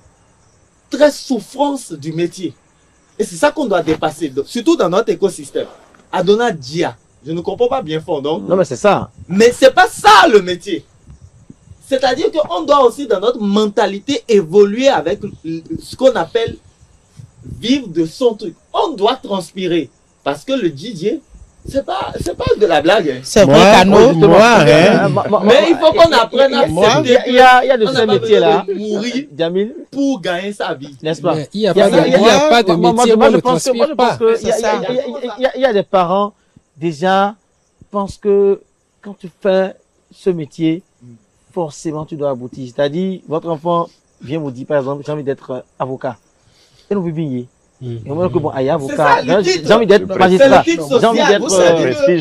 Très souffrance du métier. Et c'est ça qu'on doit dépasser, surtout dans notre écosystème. Adonai Dia. Je ne comprends pas bien fort, donc. Non, mais c'est ça. Mais c'est pas ça le métier. C'est-à-dire qu'on doit aussi, dans notre mentalité, évoluer avec ce qu'on appelle vivre de son truc. On doit transpirer. Parce que le DJ, c'est pas de la blague. Hein. C'est vrai, Cano. Mais il faut qu'on apprenne à accepter. Il y a de On ces n'a pas métiers-là, besoin de mourir Jamil, pour gagner sa vie. n'est-ce pas? Mais il n'y a pas de métier, Moi, on je ne pense que, transpire pas. il y a des parents, déjà, pensent que quand tu fais ce métier, forcément, tu dois aboutir. C'est-à-dire, votre enfant vient vous dire, par exemple, j'ai envie d'être avocat. Et nous, bébé, et on dit que bon, avocat, j'ai envie d'être magistrat, j'ai envie d'être C'est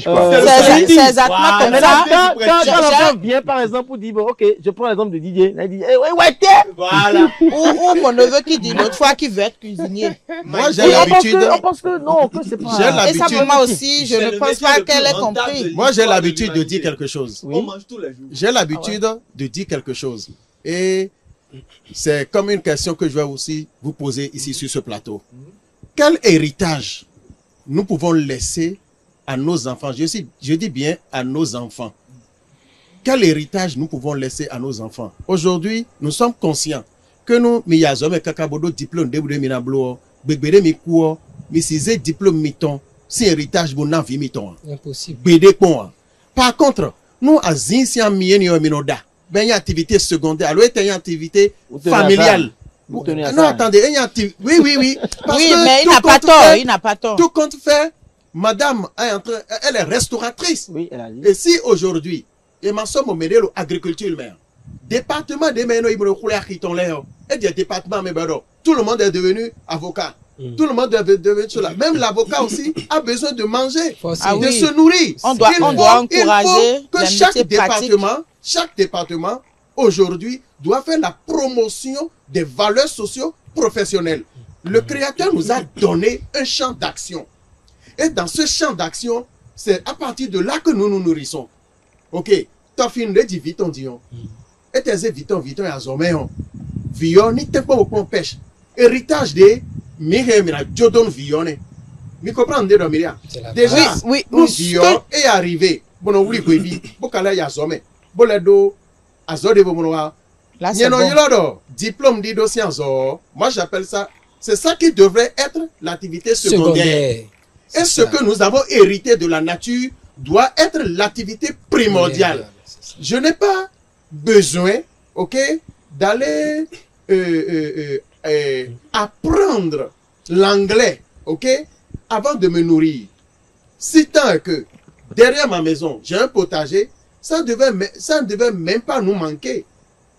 exactement comme ça. Quand l'enfant vient, par exemple, pour dire, bon, ok, je prends l'exemple de DJ, il dit, ouais, Voilà. Ou mon neveu qui dit l'autre fois qu'il veut être cuisinier. Moi, j'ai l'habitude. On pense que non, que c'est pas. J'ai Et l'habitude. sa maman aussi, je ne pense pas qu'elle ait compris. Moi, j'ai l'habitude de dire quelque chose. On mange tous les jours. J'ai l'habitude de dire quelque chose. Et c'est comme une question que je vais aussi vous poser ici sur ce plateau. Quel héritage nous pouvons laisser à nos enfants? Je dis bien à nos enfants. Quel héritage nous pouvons laisser à nos enfants? Aujourd'hui, nous sommes conscients que nous, miyazome kakabodo diplôme de minablo, begbere mikuo, misize diplôme miton, si héritage bon na vie miton. Impossible. Bede pon. Par contre, nous à zinsian mieni o minoda, ben y a activité secondaire, alors il y a activité familiale. Vous tenez à Non, ça. attendez, il y a oui, oui, oui. Parce Oui, que mais il tout n'a pas compte tort, fait- il n'a pas tort. Tout compte fait, madame elle est restauratrice. Oui, elle a dit. Et si aujourd'hui, et ma somme au médelo agriculture humaine, département des ménos, il me couleur qui t'ont l'air, et des départements, mais tout le monde est devenu avocat. Tout le monde est devenu cela. Même l'avocat aussi a besoin de manger, Faut aussi- Ah de oui. se nourrir. On doit Il encourager faut que les chaque métiers pratiques. département, aujourd'hui, doit faire la promotion des valeurs socio-professionnelles. Le Créateur nous a donné un champ d'action. Et dans ce champ d'action, c'est à partir de là que nous nous nourrissons. Ok, t'as fini de dire vite on dit on. Et t'es vite on à zoméon. Vion, ni t'es pas au point pêche. Héritage de Mihemira Jodon Vione. Mi comprendre de Miria. C'est la Déjà, base. Oui, nous oui, Vion est arrivé. Bon, on voulait que Bokala ya zomé. Boledo, azode bomonoa. là c'est bon. Diplôme de dossier moi j'appelle ça, c'est ça qui devrait être l'activité secondaire. Secondaire. Et ce que nous avons hérité de la nature doit être l'activité primordiale. C'est ça. Je n'ai pas besoin, ok, d'aller apprendre l'anglais, ok, avant de me nourrir. Si tant que derrière ma maison, j'ai un potager, ça ne devait même pas nous manquer.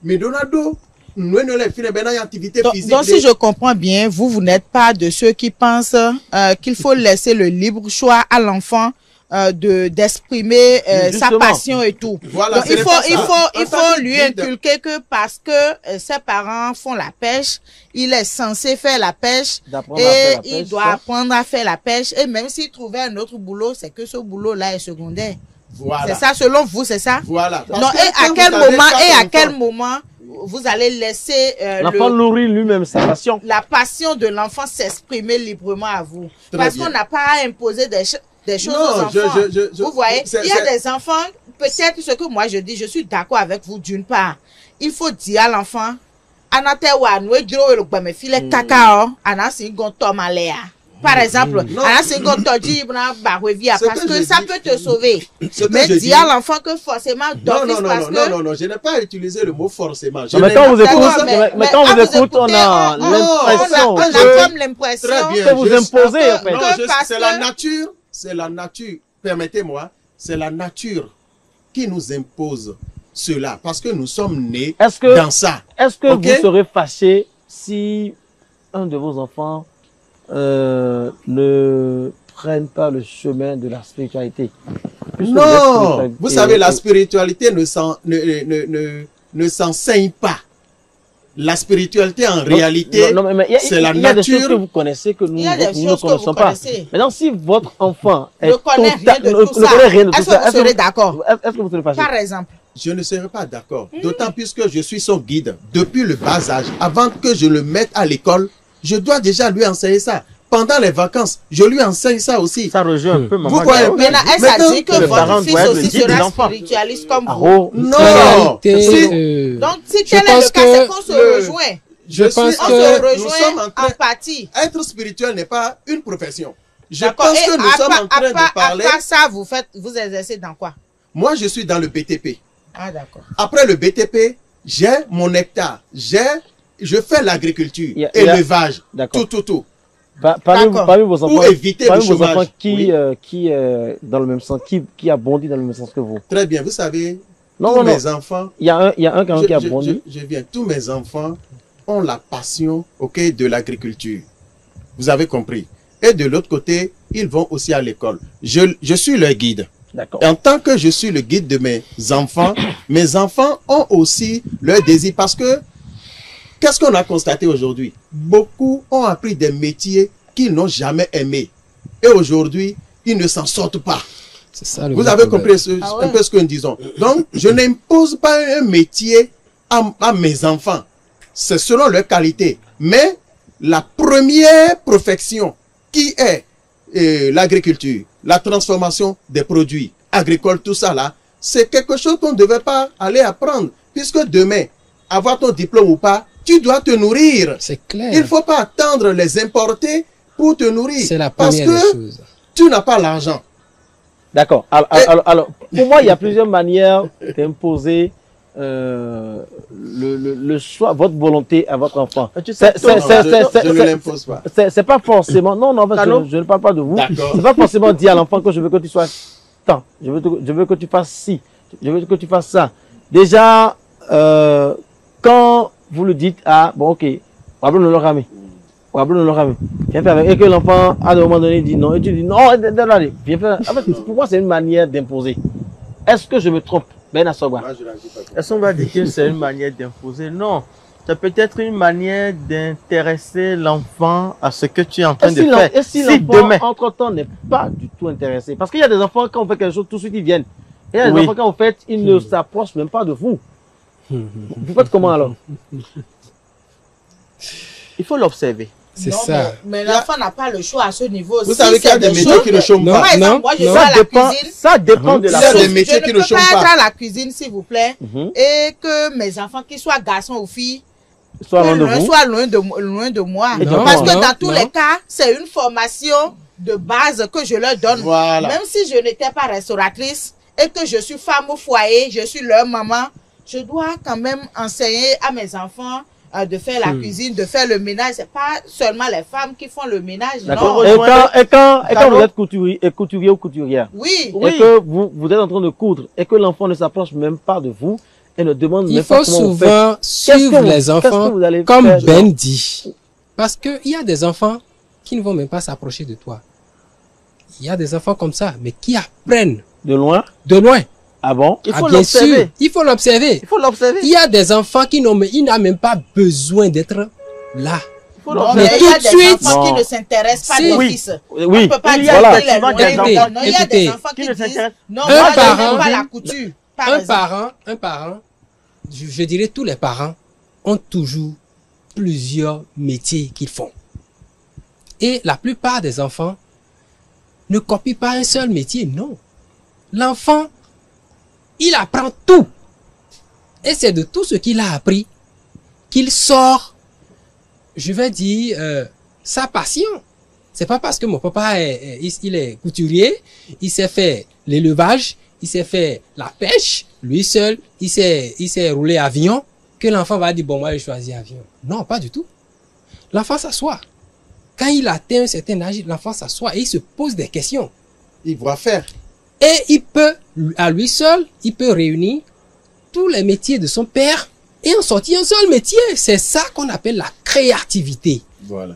Mais Donado, nous avons une activité physique. Donc, si je comprends bien, vous n'êtes pas de ceux qui pensent qu'il faut laisser le libre choix à l'enfant d'exprimer sa Justement. passion et tout. Voilà, Donc, ce n'est pas ça. il En faut tant que lui guide- inculquer que parce que ses parents font la pêche, il est censé faire la pêche D'apprendre à faire et la il pêche, doit ça. apprendre à faire la pêche. Et même s'il trouvait un autre boulot, c'est que ce boulot-là est secondaire. Voilà. C'est ça, selon vous, c'est ça? Voilà. Parce Non, que et à quand quel vous avez moment, quatre et à enfants, quel moment vous allez laisser L'enfant nourrit lui-même sa passion. la passion de l'enfant s'exprimer librement à vous? Très Parce bien. qu'on n'a pas à imposer des choses Non, aux enfants. Vous voyez, c'est- il y a c'est- des enfants, peut-être ce que moi je dis, je suis d'accord avec vous d'une part. Il faut dire à l'enfant, Anatewa, nous edro le gbame file kakao, anasi gonto malea. Par exemple, Non. anasi gonto jibna barwevia, Ce parce que que je ça dis- peut te sauver. Ce que Mais je dis dis- à l'enfant que forcément Non, d'office non, non, parce non, que non, non, je n'ai pas utilisé le mot forcément. Je Non, mais n'ai quand pas- vous écoutez, D'accord, mais quand à vous écoutez, on a on l'impression a que- comme l'impression Très bien. que vous je- imposez, en fait. Non, Que parce c'est la que- nature, c'est la nature. Permettez-moi, c'est la nature qui nous impose cela parce que nous sommes nés Est-ce que, dans ça. est-ce que Ok. vous serez fâché si un de vos enfants ne prenne pas le chemin de la spiritualité? Puisque vous êtes Non, spiritualité- vous savez, la spiritualité ne s'enseigne pas. La spiritualité, en réalité, Non, mais il y a- c'est la il y a des choses nature. que vous connaissez que nous Il y a des nous ne choses que vous connaissons pas. connaissez. Maintenant, si votre enfant ne connaît rien de tout ça. connaît rien de tout Est-ce ça, que vous serez d'accord? est-ce que vous serez fâché? Par exemple, je ne serai pas d'accord. D'autant plus que je suis son guide depuis le bas âge. Avant que je le mette à l'école, je dois déjà lui enseigner ça. Pendant les vacances, je lui enseigne ça aussi. Ça rejoint un peu maman. Vous voyez, Gao. maintenant, est-ce Maintenant, à dire que le parent votre fils doit être aussi le guide de sera l'enfant. spiritualiste comme vous? Aro, Non, En réalité, Si- Donc, si je tel est pense le cas, que c'est qu'on se le- rejoint. je pense suis On que se nous rejoint sommes en train, en partie. être spirituel n'est pas une profession. Je D'accord. pense Et que nous sommes en train de parler. à part ça, vous exercez dans quoi? Moi, je suis dans le BTP. Ah, d'accord. Après le BTP, j'ai mon hectare. Je fais l'agriculture, Il y a- élevage, D'accord. tout. Parmi D'accord. vos enfants, Pour éviter le parmi vos chômage. enfants Oui. qui dans le même sens, qui a bondi dans le même sens que vous. Très bien, vous savez, Non, tous non, non. mes enfants, Il y a un quand même qui a bondi. je viens, tous mes enfants ont la passion, ok, de l'agriculture. Vous avez compris. Et de l'autre côté, ils vont aussi à l'école. Je suis leur guide. D'accord. En tant que je suis le guide de mes enfants ont aussi leur désir parce que qu'est-ce qu'on a constaté aujourd'hui? Beaucoup ont appris des métiers qu'ils n'ont jamais aimés. Et aujourd'hui, ils ne s'en sortent pas. c'est ça le Vous vrai avez problème. compris Ah ouais. un peu ce que nous disons. Donc, je n'impose pas un métier à mes enfants. c'est selon leur qualité. Mais la première profession qui est l'agriculture, la transformation des produits agricoles, tout ça là, c'est quelque chose qu'on ne devait pas aller apprendre. Puisque demain, avoir ton diplôme ou pas, tu dois te nourrir. C'est clair. Il ne faut pas attendre les importer pour te nourrir. C'est la parce première des que choses. tu n'as pas l'argent. D'accord. Alors, pour moi, il y a plusieurs manières d'imposer le choix, votre volonté à votre enfant. Tu sais, Je ne l'impose pas. C'est pas forcément. Non, en fait, je ne parle pas de vous. D'accord. C'est pas forcément dire à l'enfant que je veux que tu sois tant. Je veux que tu fasses ci. Je veux que tu fasses ça. Déjà, quand vous le dites à, bon, ok, Pablo ne l'aura mis. Viens faire avec. Et que l'enfant, à un moment donné, dit non. Et tu dis non, allez, viens faire. En fait, pour moi, c'est une manière d'imposer. Est-ce que je me trompe? Ben Assoba. Est-ce qu'on va dire que c'est une manière d'imposer? Non. C'est peut-être une manière d'intéresser l'enfant à ce que tu es en train de faire. Et si l'enfant, entre-temps, n'est pas du tout intéressé? Parce qu'il y a des enfants, quand on fait quelque chose, tout de suite, ils viennent. Et il y a des enfants, quand on fait, ils ne s'approchent même pas de vous. Vous faites comment alors? Il faut l'observer. C'est Non, ça. Mais l'enfant n'a pas le choix à ce niveau. Vous savez qu'il y a des métiers qui ne chôment Non, pas. Par exemple, non, moi, je non. suis à la cuisine. Ça dépend de Il y la a chose. des métiers Je qui ne ne peux chôment pas être pas. à la cuisine, s'il vous plaît, et que mes enfants, qu'ils soient garçons ou filles, Soit loin de l'un vous. soit loin de moi. Non, Parce que non, dans tous non. les cas, c'est une formation de base que je leur donne. Voilà. Même si je n'étais pas restauratrice et que je suis femme au foyer, je suis leur maman, je dois quand même enseigner à mes enfants de faire la cuisine, de faire le ménage. C'est pas seulement les femmes qui font le ménage, D'accord. non. Et quand vous êtes couturier ou couturière, Oui. et que vous êtes en train de coudre, et que l'enfant ne s'approche même pas de vous, et ne demande Il même pas faut comment vous faites. souvent suivre les qu'est-ce que enfants vous allez comme faire, Ben dit. Parce qu'il y a des enfants qui ne vont même pas s'approcher de toi. Il y a des enfants comme ça, mais qui apprennent De loin? de loin. Ah bon? Il Ah, faut bien sûr, l'observer. il faut l'observer. Il faut l'observer. Il y a des enfants qui n'ont même pas besoin d'être là. Il faut Non, l'observer. mais il y tout a de des suite- enfants qui Non. ne s'intéressent pas Si. des Oui. fils. Oui. On ne peut pas Il y dire a voilà. que les loin Écoutez, non, il y a écoutez. des enfants Qui qui ne disent s'intéressent- non, Un moi je parent- n'aime pas la couture. Par exemple. Un parent, je dirais tous les parents ont toujours plusieurs métiers qu'ils font. Et la plupart des enfants ne copient pas un seul métier, non. L'enfant, il apprend tout. Et c'est de tout ce qu'il a appris qu'il sort, je vais dire, sa passion. C'est pas parce que mon papa il est couturier, il sait faire l'élevage, il sait faire la pêche, lui seul, il sait rouler avion, que l'enfant va dire, bon, moi, je choisis avion. Non, pas du tout. L'enfant s'assoit. Quand il atteint un certain âge, l'enfant s'assoit et il se pose des questions. Il va faire. Et il peut, à lui seul, il peut réunir tous les métiers de son père et en sortir un seul métier. C'est ça qu'on appelle la créativité. Voilà.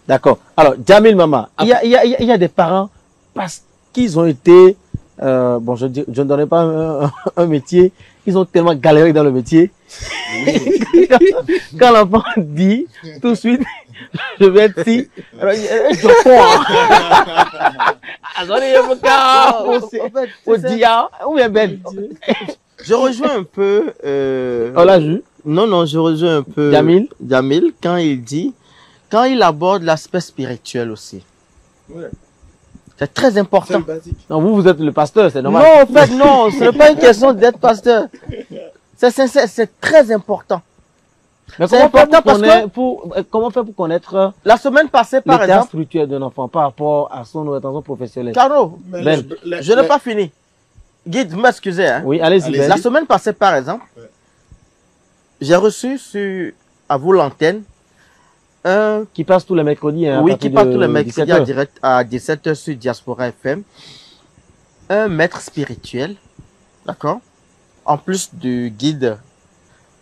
D'accord. Alors, Jamil Mama, il y a des parents parce qu'ils ont été, bon, je ne donnais pas un métier, ils ont tellement galéré dans le métier. Quand l'enfant dit tout de suite, je vais être si, alors, je crois. Je rejoins un peu. On l'a vu. Non, je rejoins un peu. Jamil, quand il aborde l'aspect spirituel aussi. Ouais. C'est très important. C'est basique. Non, vous êtes le pasteur, c'est normal. Non, en fait, non, ce n'est pas une question d'être pasteur. C'est très important. Mais C'est comment faire important parce que comment faire pour connaître la semaine passée, par l'état exemple, spirituel d'un enfant par rapport à son orientation professionnelle? Caro, Mais Ben, je n'ai pas fini. Guide, vous m'excusez. Hein. Oui, allez-y. Allez-y. Ben. La semaine passée, par exemple, Ouais. j'ai reçu à vous l'antenne Qui passe tous les mercredis. Hein, à oui, partir qui part de tous les mercredis 17 heures. en direct à 17h sur Diaspora FM. Un maître spirituel, d'accord, en plus du guide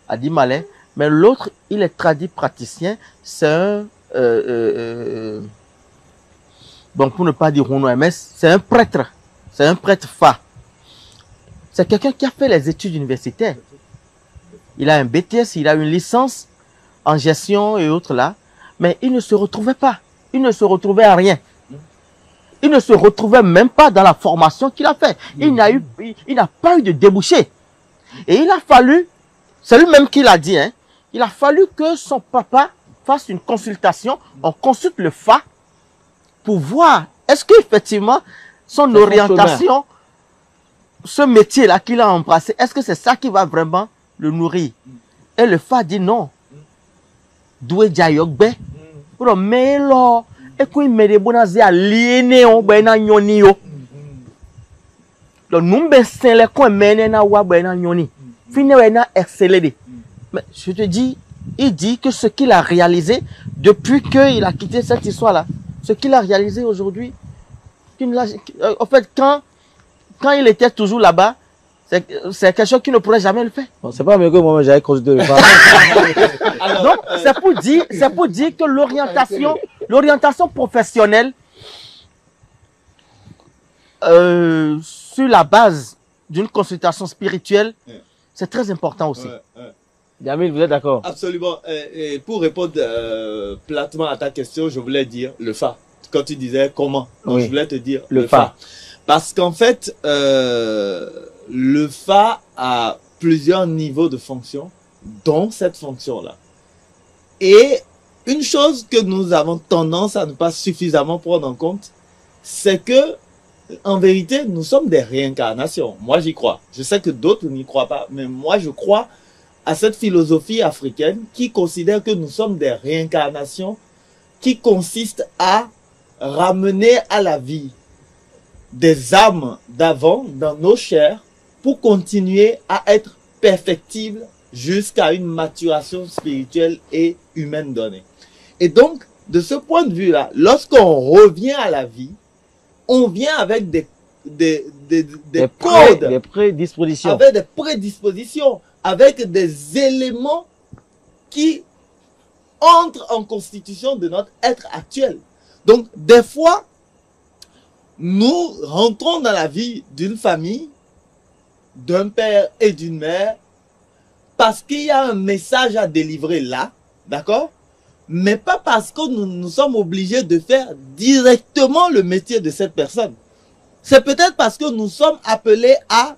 Adi Malais, mais l'autre, il est traduit praticien, c'est un, bon, pour ne pas dire MS, c'est un prêtre fa. C'est quelqu'un qui a fait les études universitaires. Il a un BTS, il a une licence en gestion et autres là, mais il ne se retrouvait pas. Il ne se retrouvait à rien. Il ne se retrouvait même pas dans la formation qu'il a fait. Il n'a pas eu de débouché. Et il a fallu, c'est lui-même qui l'a dit, hein, Il a fallu que son papa fasse une consultation. On consulte le FA pour voir est-ce qu'effectivement son orientation, ce métier-là qu'il a embrassé, est-ce que c'est ça qui va vraiment le nourrir? Et le FA dit non. Doué Jayogbe. Pour mais là, et qu'il me débonnaise à l'INEO, ben à Nyonio. Le nombre c'est le coin mène à wa ben à Nyoni. Finalement, excellé. Mais je te dis, il dit que ce qu'il a réalisé depuis qu'il a quitté cette histoire-là, ce qu'il a réalisé aujourd'hui, en fait, quand il était toujours là-bas, c'est quelque chose qu'il ne pourrait jamais le faire. Bon, c'est pas mieux que moi, j'avais consulté le FA. Donc, c'est pour dire que l'orientation professionnelle, sur la base d'une consultation spirituelle, c'est très important aussi. Yamil, vous êtes d'accord? Absolument. Et pour répondre platement à ta question, je voulais dire le FA. Quand tu disais comment, donc je voulais te dire le FA. Parce qu'en fait, le FA a plusieurs niveaux de fonction, dont cette fonction-là. Et une chose que nous avons tendance à ne pas suffisamment prendre en compte, c'est que, en vérité, nous sommes des réincarnations. Moi, j'y crois. Je sais que d'autres n'y croient pas, mais moi, je crois à cette philosophie africaine qui considère que nous sommes des réincarnations qui consistent à ramener à la vie des âmes d'avant dans nos chairs pour continuer à être perfectibles jusqu'à une maturation spirituelle et humaine donnée. Et donc, de ce point de vue-là, lorsqu'on revient à la vie, on vient avec des codes, des prédispositions. avec des prédispositions, avec des éléments qui entrent en constitution de notre être actuel. Donc, des fois, nous rentrons dans la vie d'une famille, d'un père et d'une mère, parce qu'il y a un message à délivrer là, d'accord? Mais pas parce que nous sommes obligés de faire directement le métier de cette personne. C'est peut-être parce que nous sommes appelés à,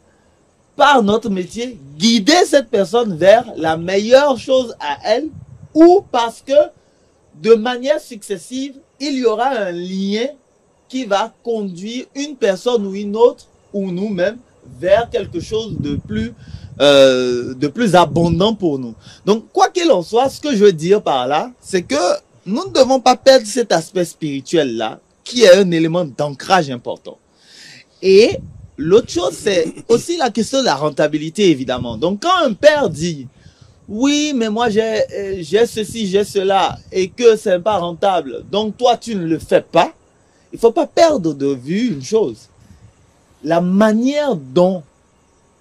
par notre métier, guider cette personne vers la meilleure chose à elle, ou parce que, de manière successive, il y aura un lien qui va conduire une personne ou une autre, ou nous-mêmes, vers quelque chose de plus abondant pour nous. Donc, quoi qu'il en soit, ce que je veux dire par là, c'est que nous ne devons pas perdre cet aspect spirituel-là, qui est un élément d'ancrage important. Et l'autre chose, c'est aussi la question de la rentabilité, évidemment. Donc, quand un père dit, oui, mais moi, j'ai ceci, j'ai cela, et que c'est pas rentable, donc toi, tu ne le fais pas, il faut pas perdre de vue une chose. La manière dont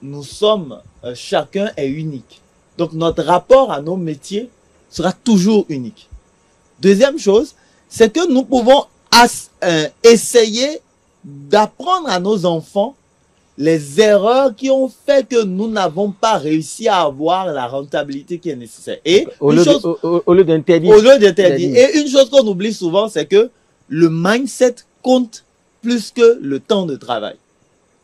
nous sommes chacun est unique. Donc, notre rapport à nos métiers sera toujours unique. Deuxième chose, c'est que nous pouvons essayer d'apprendre à nos enfants les erreurs qui ont fait que nous n'avons pas réussi à avoir la rentabilité qui est nécessaire. Et Au lieu d'interdire. Et une chose qu'on oublie souvent, c'est que le mindset compte plus que le temps de travail.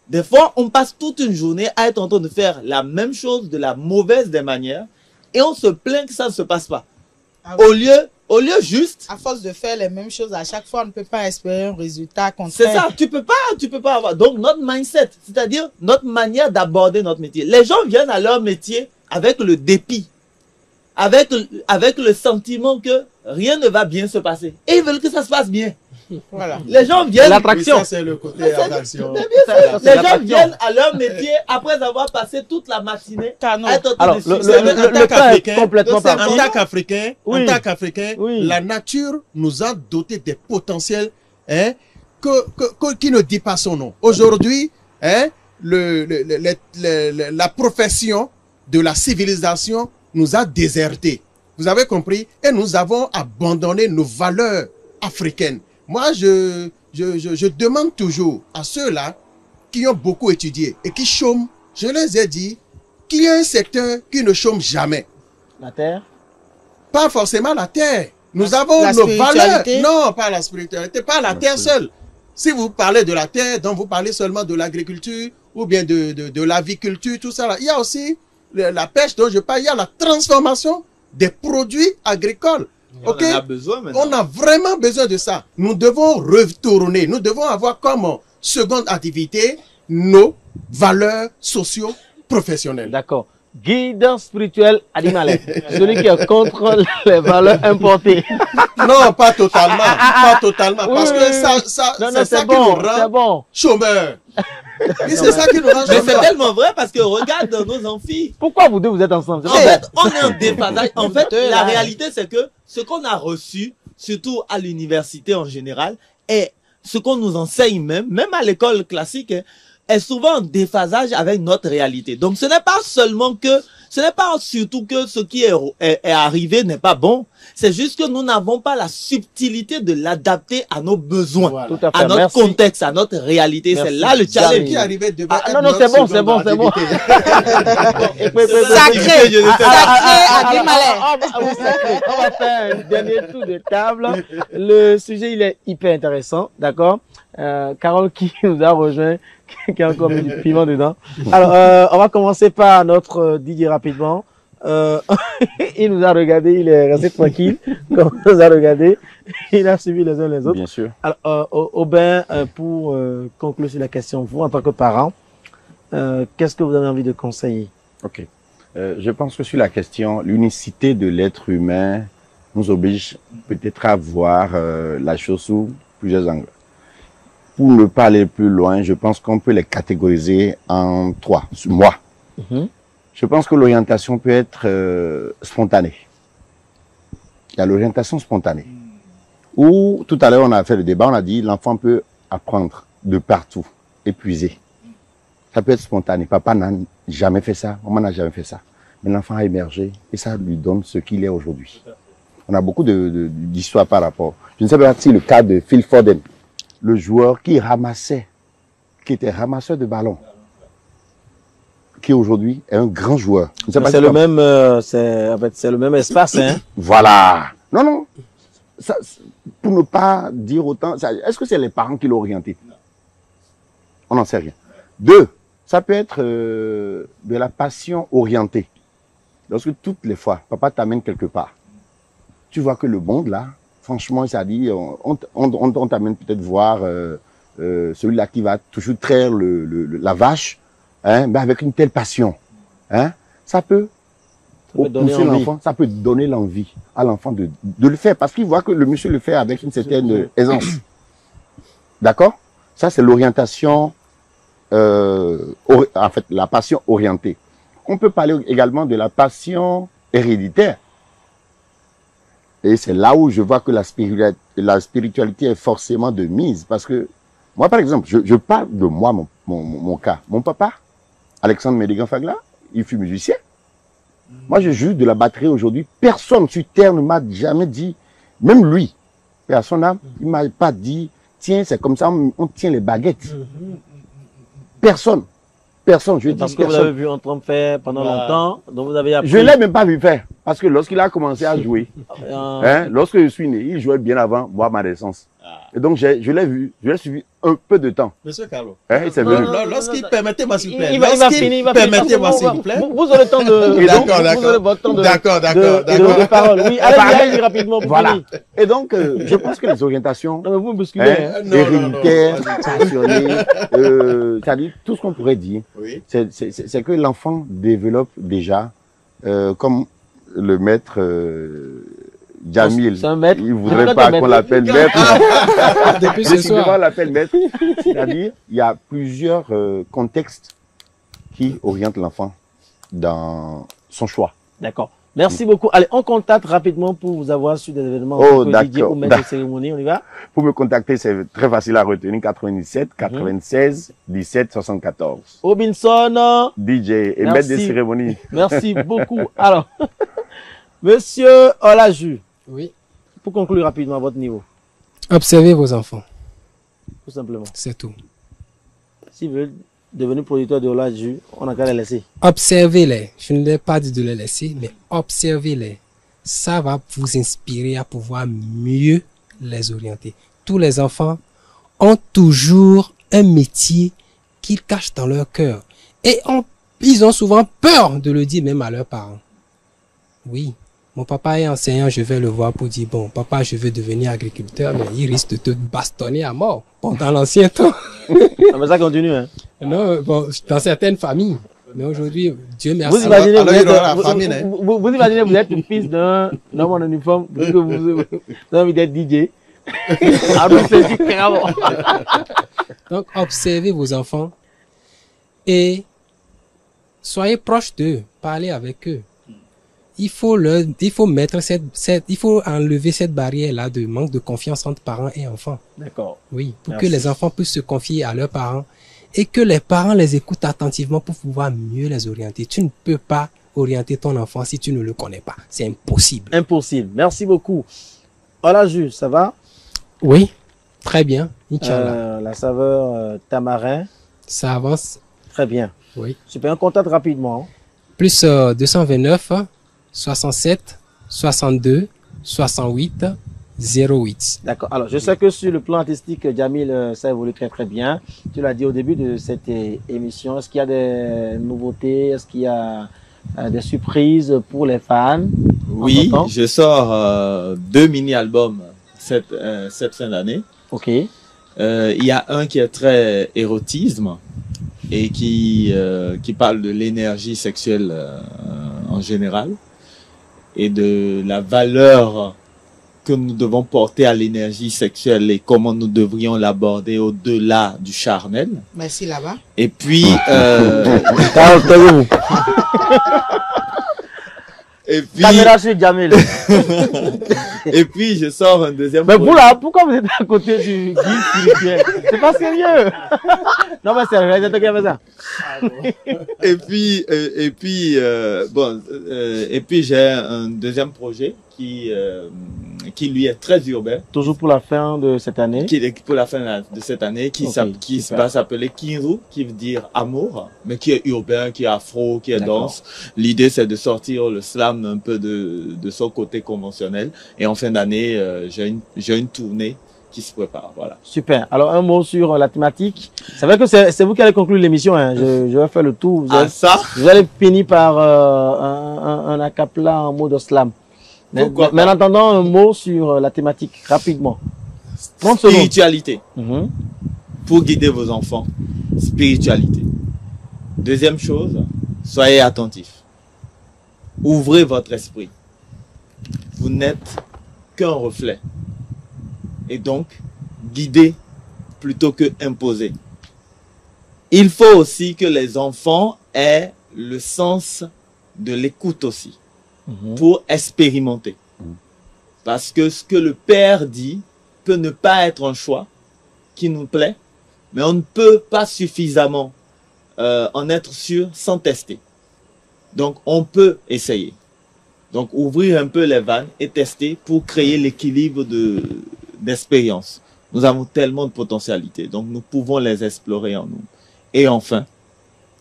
Des fois, on passe toute une journée à être en train de faire la même chose de la mauvaise des manières et on se plaint que ça ne se passe pas. Ah oui. Au lieu juste... À force de faire les mêmes choses à chaque fois, on ne peut pas espérer un résultat contraire. C'est ça, tu peux pas avoir. Donc, notre mindset, c'est-à-dire notre manière d'aborder notre métier. Les gens viennent à leur métier avec le dépit, avec le sentiment que rien ne va bien se passer. Et ils veulent que ça se passe bien. Voilà. Les gens viennent... L'attraction. Ça, c'est le côté attraction. Les gens viennent à leur métier après avoir passé toute la matinée à être en train Alors, de le cas est complètement En parti. tant qu'Africain, Oui. Oui. la nature nous a doté des potentiels qui ne dit pas son nom. Aujourd'hui, la profession de la civilisation nous a désertés. Vous avez compris? Et nous avons abandonné nos valeurs africaines. Moi, je demande toujours à ceux-là qui ont beaucoup étudié et qui chôment, je les ai dit qu'il y a un secteur qui ne chôme jamais. La terre. Pas forcément la terre. Nous avons la nos valeurs. spiritualité. Non, pas la spiritualité, pas la terre seule. Si vous parlez de la terre, donc vous parlez seulement de l'agriculture ou bien de l'aviculture, tout ça là. Il y a aussi la pêche dont je parle, il y a la transformation des produits agricoles. Ok, On en a besoin maintenant. on a vraiment besoin de ça. Nous devons retourner, nous devons avoir comme seconde activité nos valeurs socio-professionnelles. D'accord. Guide spirituel animal. Celui qui est contre les valeurs importées. Non, pas totalement, pas totalement, Oui, parce oui, que oui. ça Non, c'est ça c'est qui nous bon, rend c'est bon. chômeurs. Et c'est ça qui nous rend Mais c'est chômeurs. tellement vrai parce que regarde dans nos amphis. Pourquoi vous deux vous êtes ensemble? En fait, on est en déphasage. En fait, Deux, la là. réalité, c'est que ce qu'on a reçu, surtout à l'université en général, et ce qu'on nous enseigne même à l'école classique, est souvent en déphasage avec notre réalité. Donc, ce n'est pas seulement que, ce n'est pas surtout que ce qui est arrivé n'est pas bon. C'est juste que nous n'avons pas la subtilité de l'adapter à nos besoins, Voilà. Tout à fait. à notre Merci. contexte, à notre réalité. Merci. C'est là le Ce challenge. qui arrivait devait Ah, être non, non, notre c'est bon, seconde c'est bon, c'est bon. activité. Sacré, Je ne sais pas. sacré, Abimelech. Oui, sacré. On va faire un dernier tour de table. Le sujet, il est hyper intéressant, d'accord? Carole qui nous a rejoint, qui a encore mis du piment dedans. Alors, on va commencer par notre Didier rapidement. Il nous a regardé, il est resté tranquille, comme il nous a regardé. Il a suivi les uns les autres. Bien sûr. Alors, Aubin, pour conclure sur la question, vous, en tant que parent, qu'est-ce que vous avez envie de conseiller? Ok. Je pense que sur la question, l'unicité de l'être humain nous oblige peut-être à voir la chose sous plusieurs angles. Pour ne pas aller plus loin, je pense qu'on peut les catégoriser en trois. Moi, je pense que l'orientation peut être spontanée. Il y a l'orientation spontanée. Ou tout à l'heure, on a fait le débat, on a dit l'enfant peut apprendre de partout, épuisé. Ça peut être spontané. Papa n'a jamais fait ça, maman n'a jamais fait ça. Mais l'enfant a émergé et ça lui donne ce qu'il est aujourd'hui. On a beaucoup d'histoires par rapport. Je ne sais pas si le cas de Phil Foden, le joueur qui ramassait, qui était ramasseur de ballons, qui aujourd'hui est un grand joueur. Je ne sais pas C'est si le comme- même, en fait, c'est le même espace, hein. Voilà. Non, non. Ça, pour ne pas dire autant, est-ce que c'est les parents qui l'ont orienté? On n'en sait rien. Deux, ça peut être de la passion orientée. Lorsque toutes les fois, papa t'amène quelque part, tu vois que le monde là, franchement, ça dit, on t'amène peut-être voir celui-là qui va toujours traire la vache, hein, mais avec une telle passion. Hein, ça peut donner pousser envie. l'enfant, ça peut donner l'envie à l'enfant de le faire parce qu'il voit que le monsieur le fait avec une certaine aisance. D'accord? Ça, c'est l'orientation, en fait, la passion orientée. On peut parler également de la passion héréditaire. Et c'est là où je vois que la spiritualité est forcément de mise. Parce que, moi, par exemple, je parle de moi, mon cas. Mon papa, Alexandre Médigan Fagla, il fut musicien. Moi, je joue de la batterie aujourd'hui. Personne sur Terre ne m'a jamais dit, même lui, et à son âme, il m'a pas dit, tiens, c'est comme ça, on tient les baguettes. Personne. Personne, je dis Parce que vous personne. avez vu Antoine faire pendant longtemps, donc vous avez appris. Je ne l'ai même pas vu faire. Parce que lorsqu'il a commencé à jouer, hein, lorsque je suis né, il jouait bien avant moi, ma naissance. Et donc, je l'ai vu, je l'ai suivi un peu de temps. Monsieur Carlo, Hein, et c'est venu. lorsqu'il permettez-moi s'il vous plaît, Il va lorsqu'il finir, il va finir. permettez-moi s'il vous plaît. Vous aurez le temps de. Et donc, vous aurez votre temps de. D'accord, de parole. Oui, allez rapidement. Pour Voilà. finir. Et donc, je pense que les orientations Non, mais vous me bousculez. hein, Hein. Non, héréditaires, non, non. passionnées, c'est-à-dire tout ce qu'on pourrait dire, Oui. c'est que l'enfant développe déjà, comme le maître Jamil, C'est un maître. il voudrait C'est pas un qu'on maître. l'appelle maître. Depuis ce Décidément, on soir. l'appelle maître. C'est-à-dire, il y a plusieurs contextes qui orientent l'enfant dans son choix. D'accord. Merci beaucoup. Allez, on contacte rapidement pour vous avoir sur des événements. Oh, Didier d'accord. ou maître de cérémonie. On y va? Pour me contacter, c'est très facile à retenir. 97 96 17 74. Robinson. DJ et Merci. maître des cérémonies. Merci beaucoup. Alors, Monsieur Olaju, Oui. pour conclure rapidement à votre niveau, Observez vos enfants, tout simplement. c'est tout. S'ils veulent devenir producteurs de Olaju, on n'a qu'à les laisser. Observez-les. Je ne l'ai pas dit de les laisser, mais observez-les. Ça va vous inspirer à pouvoir mieux les orienter. Tous les enfants ont toujours un métier qu'ils cachent dans leur cœur. Et ils ont souvent peur de le dire même à leurs parents. Oui. Mon papa est enseignant, je vais le voir pour dire, bon, papa, je veux devenir agriculteur, mais il risque de te bastonner à mort. Bon, dans l'ancien temps. Ah, mais ça continue, hein. Non, bon, dans certaines familles. Mais aujourd'hui, Dieu merci. Vous imaginez, alors, vous, il y êtes, aura la vous- famine, hein. vous imaginez, vous êtes le fils d'un homme en uniforme, vous dites que vous avez envie d'être DJ. Ah, donc c'est dit carrément. Donc, observez vos enfants et soyez proches d'eux, parlez avec eux. Il faut mettre il faut enlever cette barrière-là de manque de confiance entre parents et enfants. D'accord. Oui, pour Merci. que les enfants puissent se confier à leurs parents et que les parents les écoutent attentivement pour pouvoir mieux les orienter. Tu ne peux pas orienter ton enfant si tu ne le connais pas. C'est impossible. Impossible. Merci beaucoup. Voilà, Jules, ça va? Oui, très bien. Inch'Allah. La saveur tamarin, Ça avance. très bien. Oui. Super, un contact rapidement. Plus 229 67 62 68 08. D'accord. Alors, je sais que sur le plan artistique, Jamil, ça évolue très très bien. Tu l'as dit au début de cette émission. Est-ce qu'il y a des nouveautés? Est-ce qu'il y a des surprises pour les fans? Oui, Entends-tu? je sors 2 mini-albums cette fin d'année. Ok. Il y a un qui est très érotisme et qui parle de l'énergie sexuelle en général et de la valeur que nous devons porter à l'énergie sexuelle et comment nous devrions l'aborder au-delà du charnel. Merci là-bas. Et puis, Taisez-vous. et puis, Caméra sur Jamil. et puis, je sors un deuxième. Mais projet. vous là, pourquoi vous êtes à côté du guide spirituel? C'est pas sérieux. Non, mais c'est le réalisateur qui a fait ça. Et puis j'ai un deuxième projet qui lui est très urbain, Toujours pour la fin de cette année. qui est pour la fin de cette année, qui Ok, super. va s'appeler Kinru, qui veut dire amour, mais qui est urbain, qui est afro, qui est D'accord. danse. L'idée, c'est de sortir le slam un peu de son côté conventionnel. Et en fin d'année, j'ai une tournée qui se prépare, voilà. Super. Alors, un mot sur la thématique. C'est vrai que c'est vous qui allez conclure l'émission, hein. Je vais faire le tour. Ah, ça? Vous allez finir par un acapella en mot de slam. Mais Pourquoi en pas? attendant, un mot sur la thématique, rapidement. 30 secondes. Spiritualité. Mhm. Pour guider vos enfants, spiritualité. Deuxième chose, soyez attentifs. Ouvrez votre esprit. Vous n'êtes qu'un reflet. Et donc, guidez plutôt que imposer. Il faut aussi que les enfants aient le sens de l'écoute aussi, pour expérimenter. Parce que ce que le père dit peut ne pas être un choix qui nous plaît, mais on ne peut pas suffisamment en être sûr sans tester. Donc, on peut essayer. Donc, ouvrir un peu les vannes et tester pour créer l'équilibre d'expérience. Nous avons tellement de potentialités, donc nous pouvons les explorer en nous. Et enfin,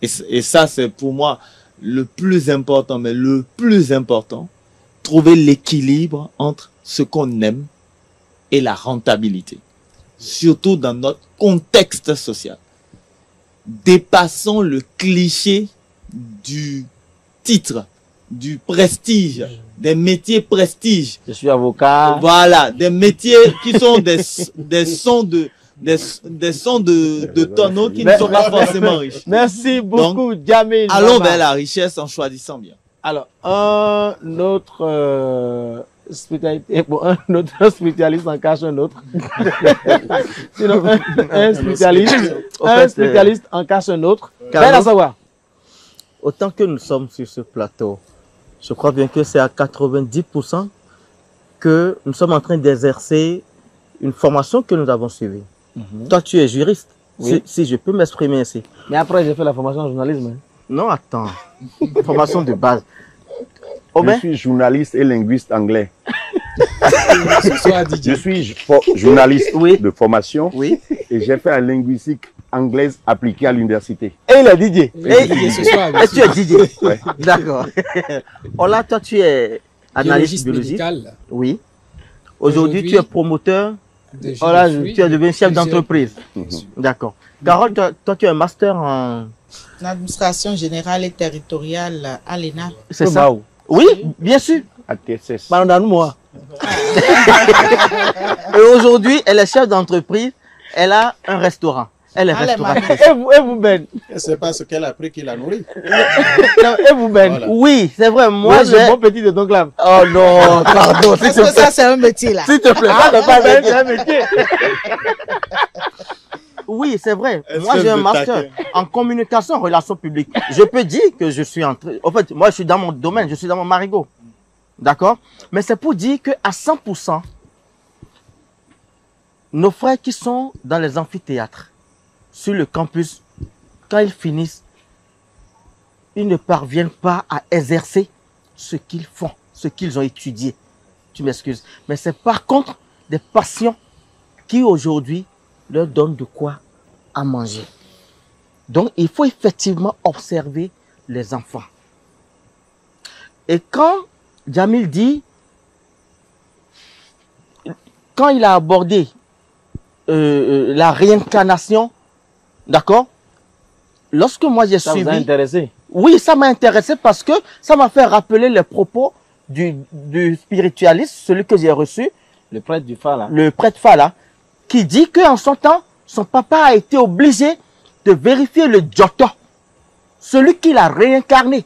et ça c'est pour moi le plus important, mais le plus important, trouver l'équilibre entre ce qu'on aime et la rentabilité. Surtout dans notre contexte social. Dépassons le cliché du titre, du prestige, des métiers prestige. Je suis avocat. Voilà, des métiers qui sont des sons de tonneaux qui ne sont pas forcément riches. Merci beaucoup, Jamil. Allons Baba. vers la richesse en choisissant bien. Alors, un autre spécialité, bon, un autre spécialiste en cache un autre. Sinon, un spécialiste en cache un autre. Carlos. Bien à savoir. Autant que nous sommes sur ce plateau, je crois bien que c'est à 90% que nous sommes en train d'exercer une formation que nous avons suivie. Toi, tu es juriste, Oui. si je peux m'exprimer ainsi. Mais après, j'ai fait la formation en journalisme. Hein. Non, attends. Formation de base. Je Oben, suis journaliste et linguiste anglais. Ce soir, DJ. Je suis journaliste Oui. de formation oui. et j'ai fait la linguistique anglaise appliquée à l'université. Et il a DJ. Et DJ ce soir, Et tu es DJ. Ouais. D'accord. Ola, toi, tu es analyste biologiste biologique. médical. Oui. Aujourd'hui, tu es promoteur. de Voilà, jus de fruits, tu es devenu chef plusieurs- d'entreprise. D'accord. Carole, toi, tu es un master en... L'administration générale et territoriale à l'ENA. C'est ça? Oui, bien sûr. à TSS. Pardon, moi. Et aujourd'hui, elle est chef d'entreprise. Elle a un restaurant. Elle est Allez, restauratrice. Et vous, Ben? C'est pas ce qu'elle a pris qui l'a nourri. Et vous, Ben? Voilà. Oui, c'est vrai. Moi, Moi, j'ai... j'ai bon petit de ton clave. Oh non, pardon, s'il Est-ce te que plaît. ça, c'est un métier, là? S'il te plaît. Ah, c'est pas Ben, c'est un métier. Oui, c'est vrai. Est-ce Moi, que j'ai un je master taquine? en communication, en relations publiques. Je peux dire que je suis en train... En fait, moi, je suis dans mon domaine, je suis dans mon marigot. D'accord? Mais c'est pour dire qu'à 100%, nos frères qui sont dans les amphithéâtres, sur le campus, quand ils finissent, ils ne parviennent pas à exercer ce qu'ils font, ce qu'ils ont étudié. Tu m'excuses. Mais c'est par contre des passions qui aujourd'hui leur donnent de quoi à manger. Donc, il faut effectivement observer les enfants. Et quand Jamil dit, quand il a abordé la réincarnation, d'accord? Lorsque moi j'ai Ça vous a suivi, intéressé? oui, ça m'a intéressé parce que ça m'a fait rappeler les propos du spiritualiste, celui que j'ai reçu, Le prêtre du phare, là. le prêtre Fala, qui dit qu'en son temps, son papa a été obligé de vérifier le Giotto, celui qu'il a réincarné.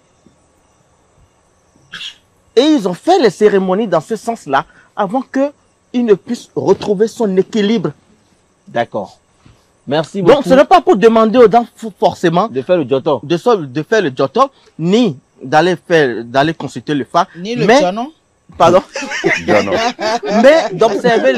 Et ils ont fait les cérémonies dans ce sens-là avant qu'il ne puisse retrouver son équilibre. D'accord. Merci beaucoup. Donc, ce n'est pas pour demander aux dents forcément de faire le Giotto. de faire le Giotto, ni d'aller consulter le phare, Ni le mais, Jono. pardon, John, mais d'observer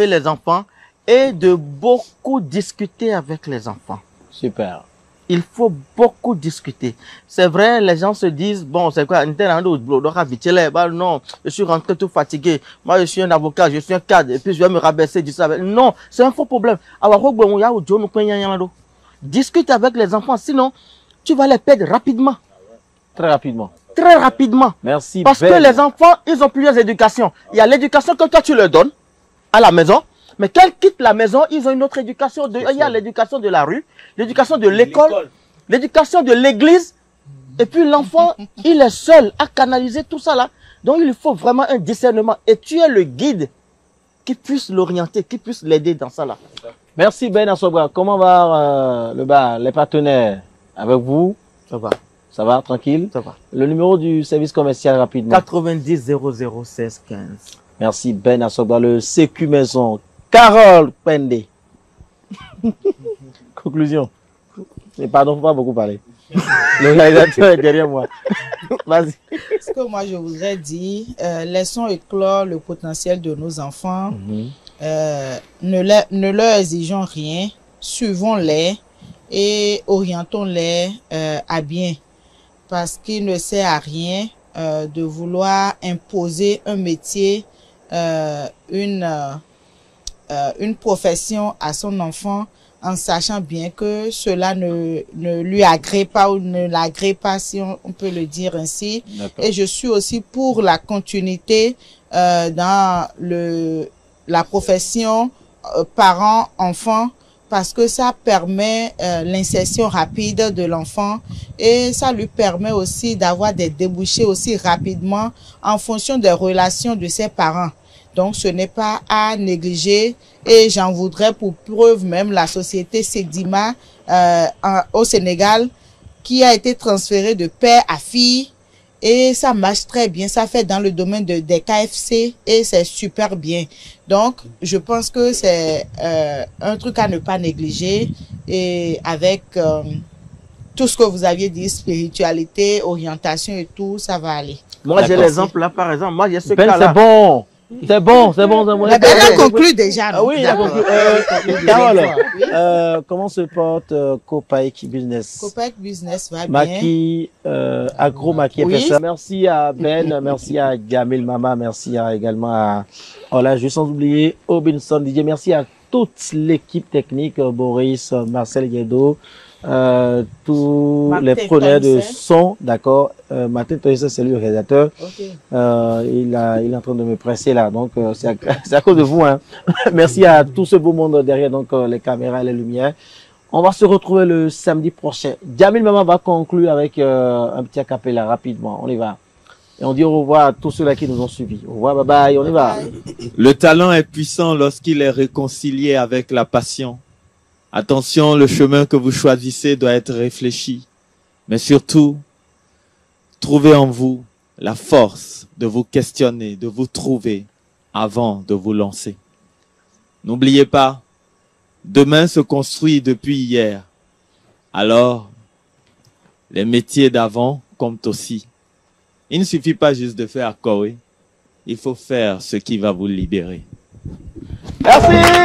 les enfants et de beaucoup discuter avec les enfants. Super. Il faut beaucoup discuter. C'est vrai, les gens se disent, bon, c'est quoi, non, je suis rentré tout fatigué. Moi, je suis un avocat, je suis un cadre, et puis je vais me rabaisser du ça. Non, c'est un faux problème. Discute avec les enfants, sinon, tu vas les perdre rapidement. Très rapidement. Très rapidement. Merci. Parce Ben. que les enfants, ils ont plusieurs éducations. Il y a l'éducation que toi, tu leur donnes à la maison. Mais quand ils quittent la maison, ils ont une autre éducation. Il y a l'éducation de la rue, l'éducation de l'école, l'éducation de l'église. Et puis l'enfant, il est seul à canaliser tout ça là. Donc il faut vraiment un discernement. Et tu es le guide qui puisse l'orienter, qui puisse l'aider dans ça là. Merci Ben Assobra. Comment va le bar, les partenaires avec vous? Ça va, Ça va, tranquille? ça va. Le numéro du service commercial rapidement. 90 00 16 15. Merci Ben Assobra, le CQ Maison. Carole Pende. Conclusion. Et pardon, faut pas beaucoup parler. Le réalisateur est derrière moi. Vas-y. Ce que moi je voudrais dire, laissons éclore le potentiel de nos enfants. Ne leur exigeons rien, suivons-les et orientons-les à bien. Parce qu'il ne sert à rien de vouloir imposer un métier, une profession à son enfant en sachant bien que cela ne lui agrée pas ou ne l'agrée pas, si on peut le dire ainsi. Et je suis aussi pour la continuité dans la profession parent-enfant parce que ça permet l'insertion rapide de l'enfant et ça lui permet aussi d'avoir des débouchés aussi rapidement en fonction des relations de ses parents. Donc, ce n'est pas à négliger et j'en voudrais pour preuve même la société Sedima au Sénégal qui a été transférée de père à fille et ça marche très bien. Ça fait dans le domaine des KFC et c'est super bien. Donc, je pense que c'est un truc à ne pas négliger et avec tout ce que vous aviez dit, spiritualité, orientation et tout, ça va aller. Moi, j'ai l'exemple là, par exemple. Moi, j'ai ce Ben, cas-là. c'est bon. C'est bon, c'est bon. Mais Ben a conclu déjà. Ah oui, il a conclu. Carole, comment se porte Copaec Business? Copaec Business va bien. Maki, Agro Maki Oui. FSA. Merci à Ben, merci à Jamil Mama, merci également à, voilà, je sans oublier Obinson DJ. Merci à toute l'équipe technique, Boris, Marcel Guedo, tous Martin les preneurs de Toysen. son, d'accord. Martin Toysen, c'est lui le réalisateur. Ok. Il est en train de me presser là, donc c'est à cause de vous, hein. Merci à tout ce beau monde derrière, donc les caméras, les lumières. On va se retrouver le samedi prochain. Jamil Mama va conclure avec un petit acapella rapidement. On y va. Et on dit au revoir à tous ceux-là qui nous ont suivis. Au revoir, bye bye, on y va. Le talent est puissant lorsqu'il est réconcilié avec la passion. Attention, le chemin que vous choisissez doit être réfléchi. Mais surtout, trouvez en vous la force de vous questionner, de vous trouver avant de vous lancer. N'oubliez pas, demain se construit depuis hier. Alors, les métiers d'avant comptent aussi. Il ne suffit pas juste de faire Corée. Il faut faire ce qui va vous libérer. Merci.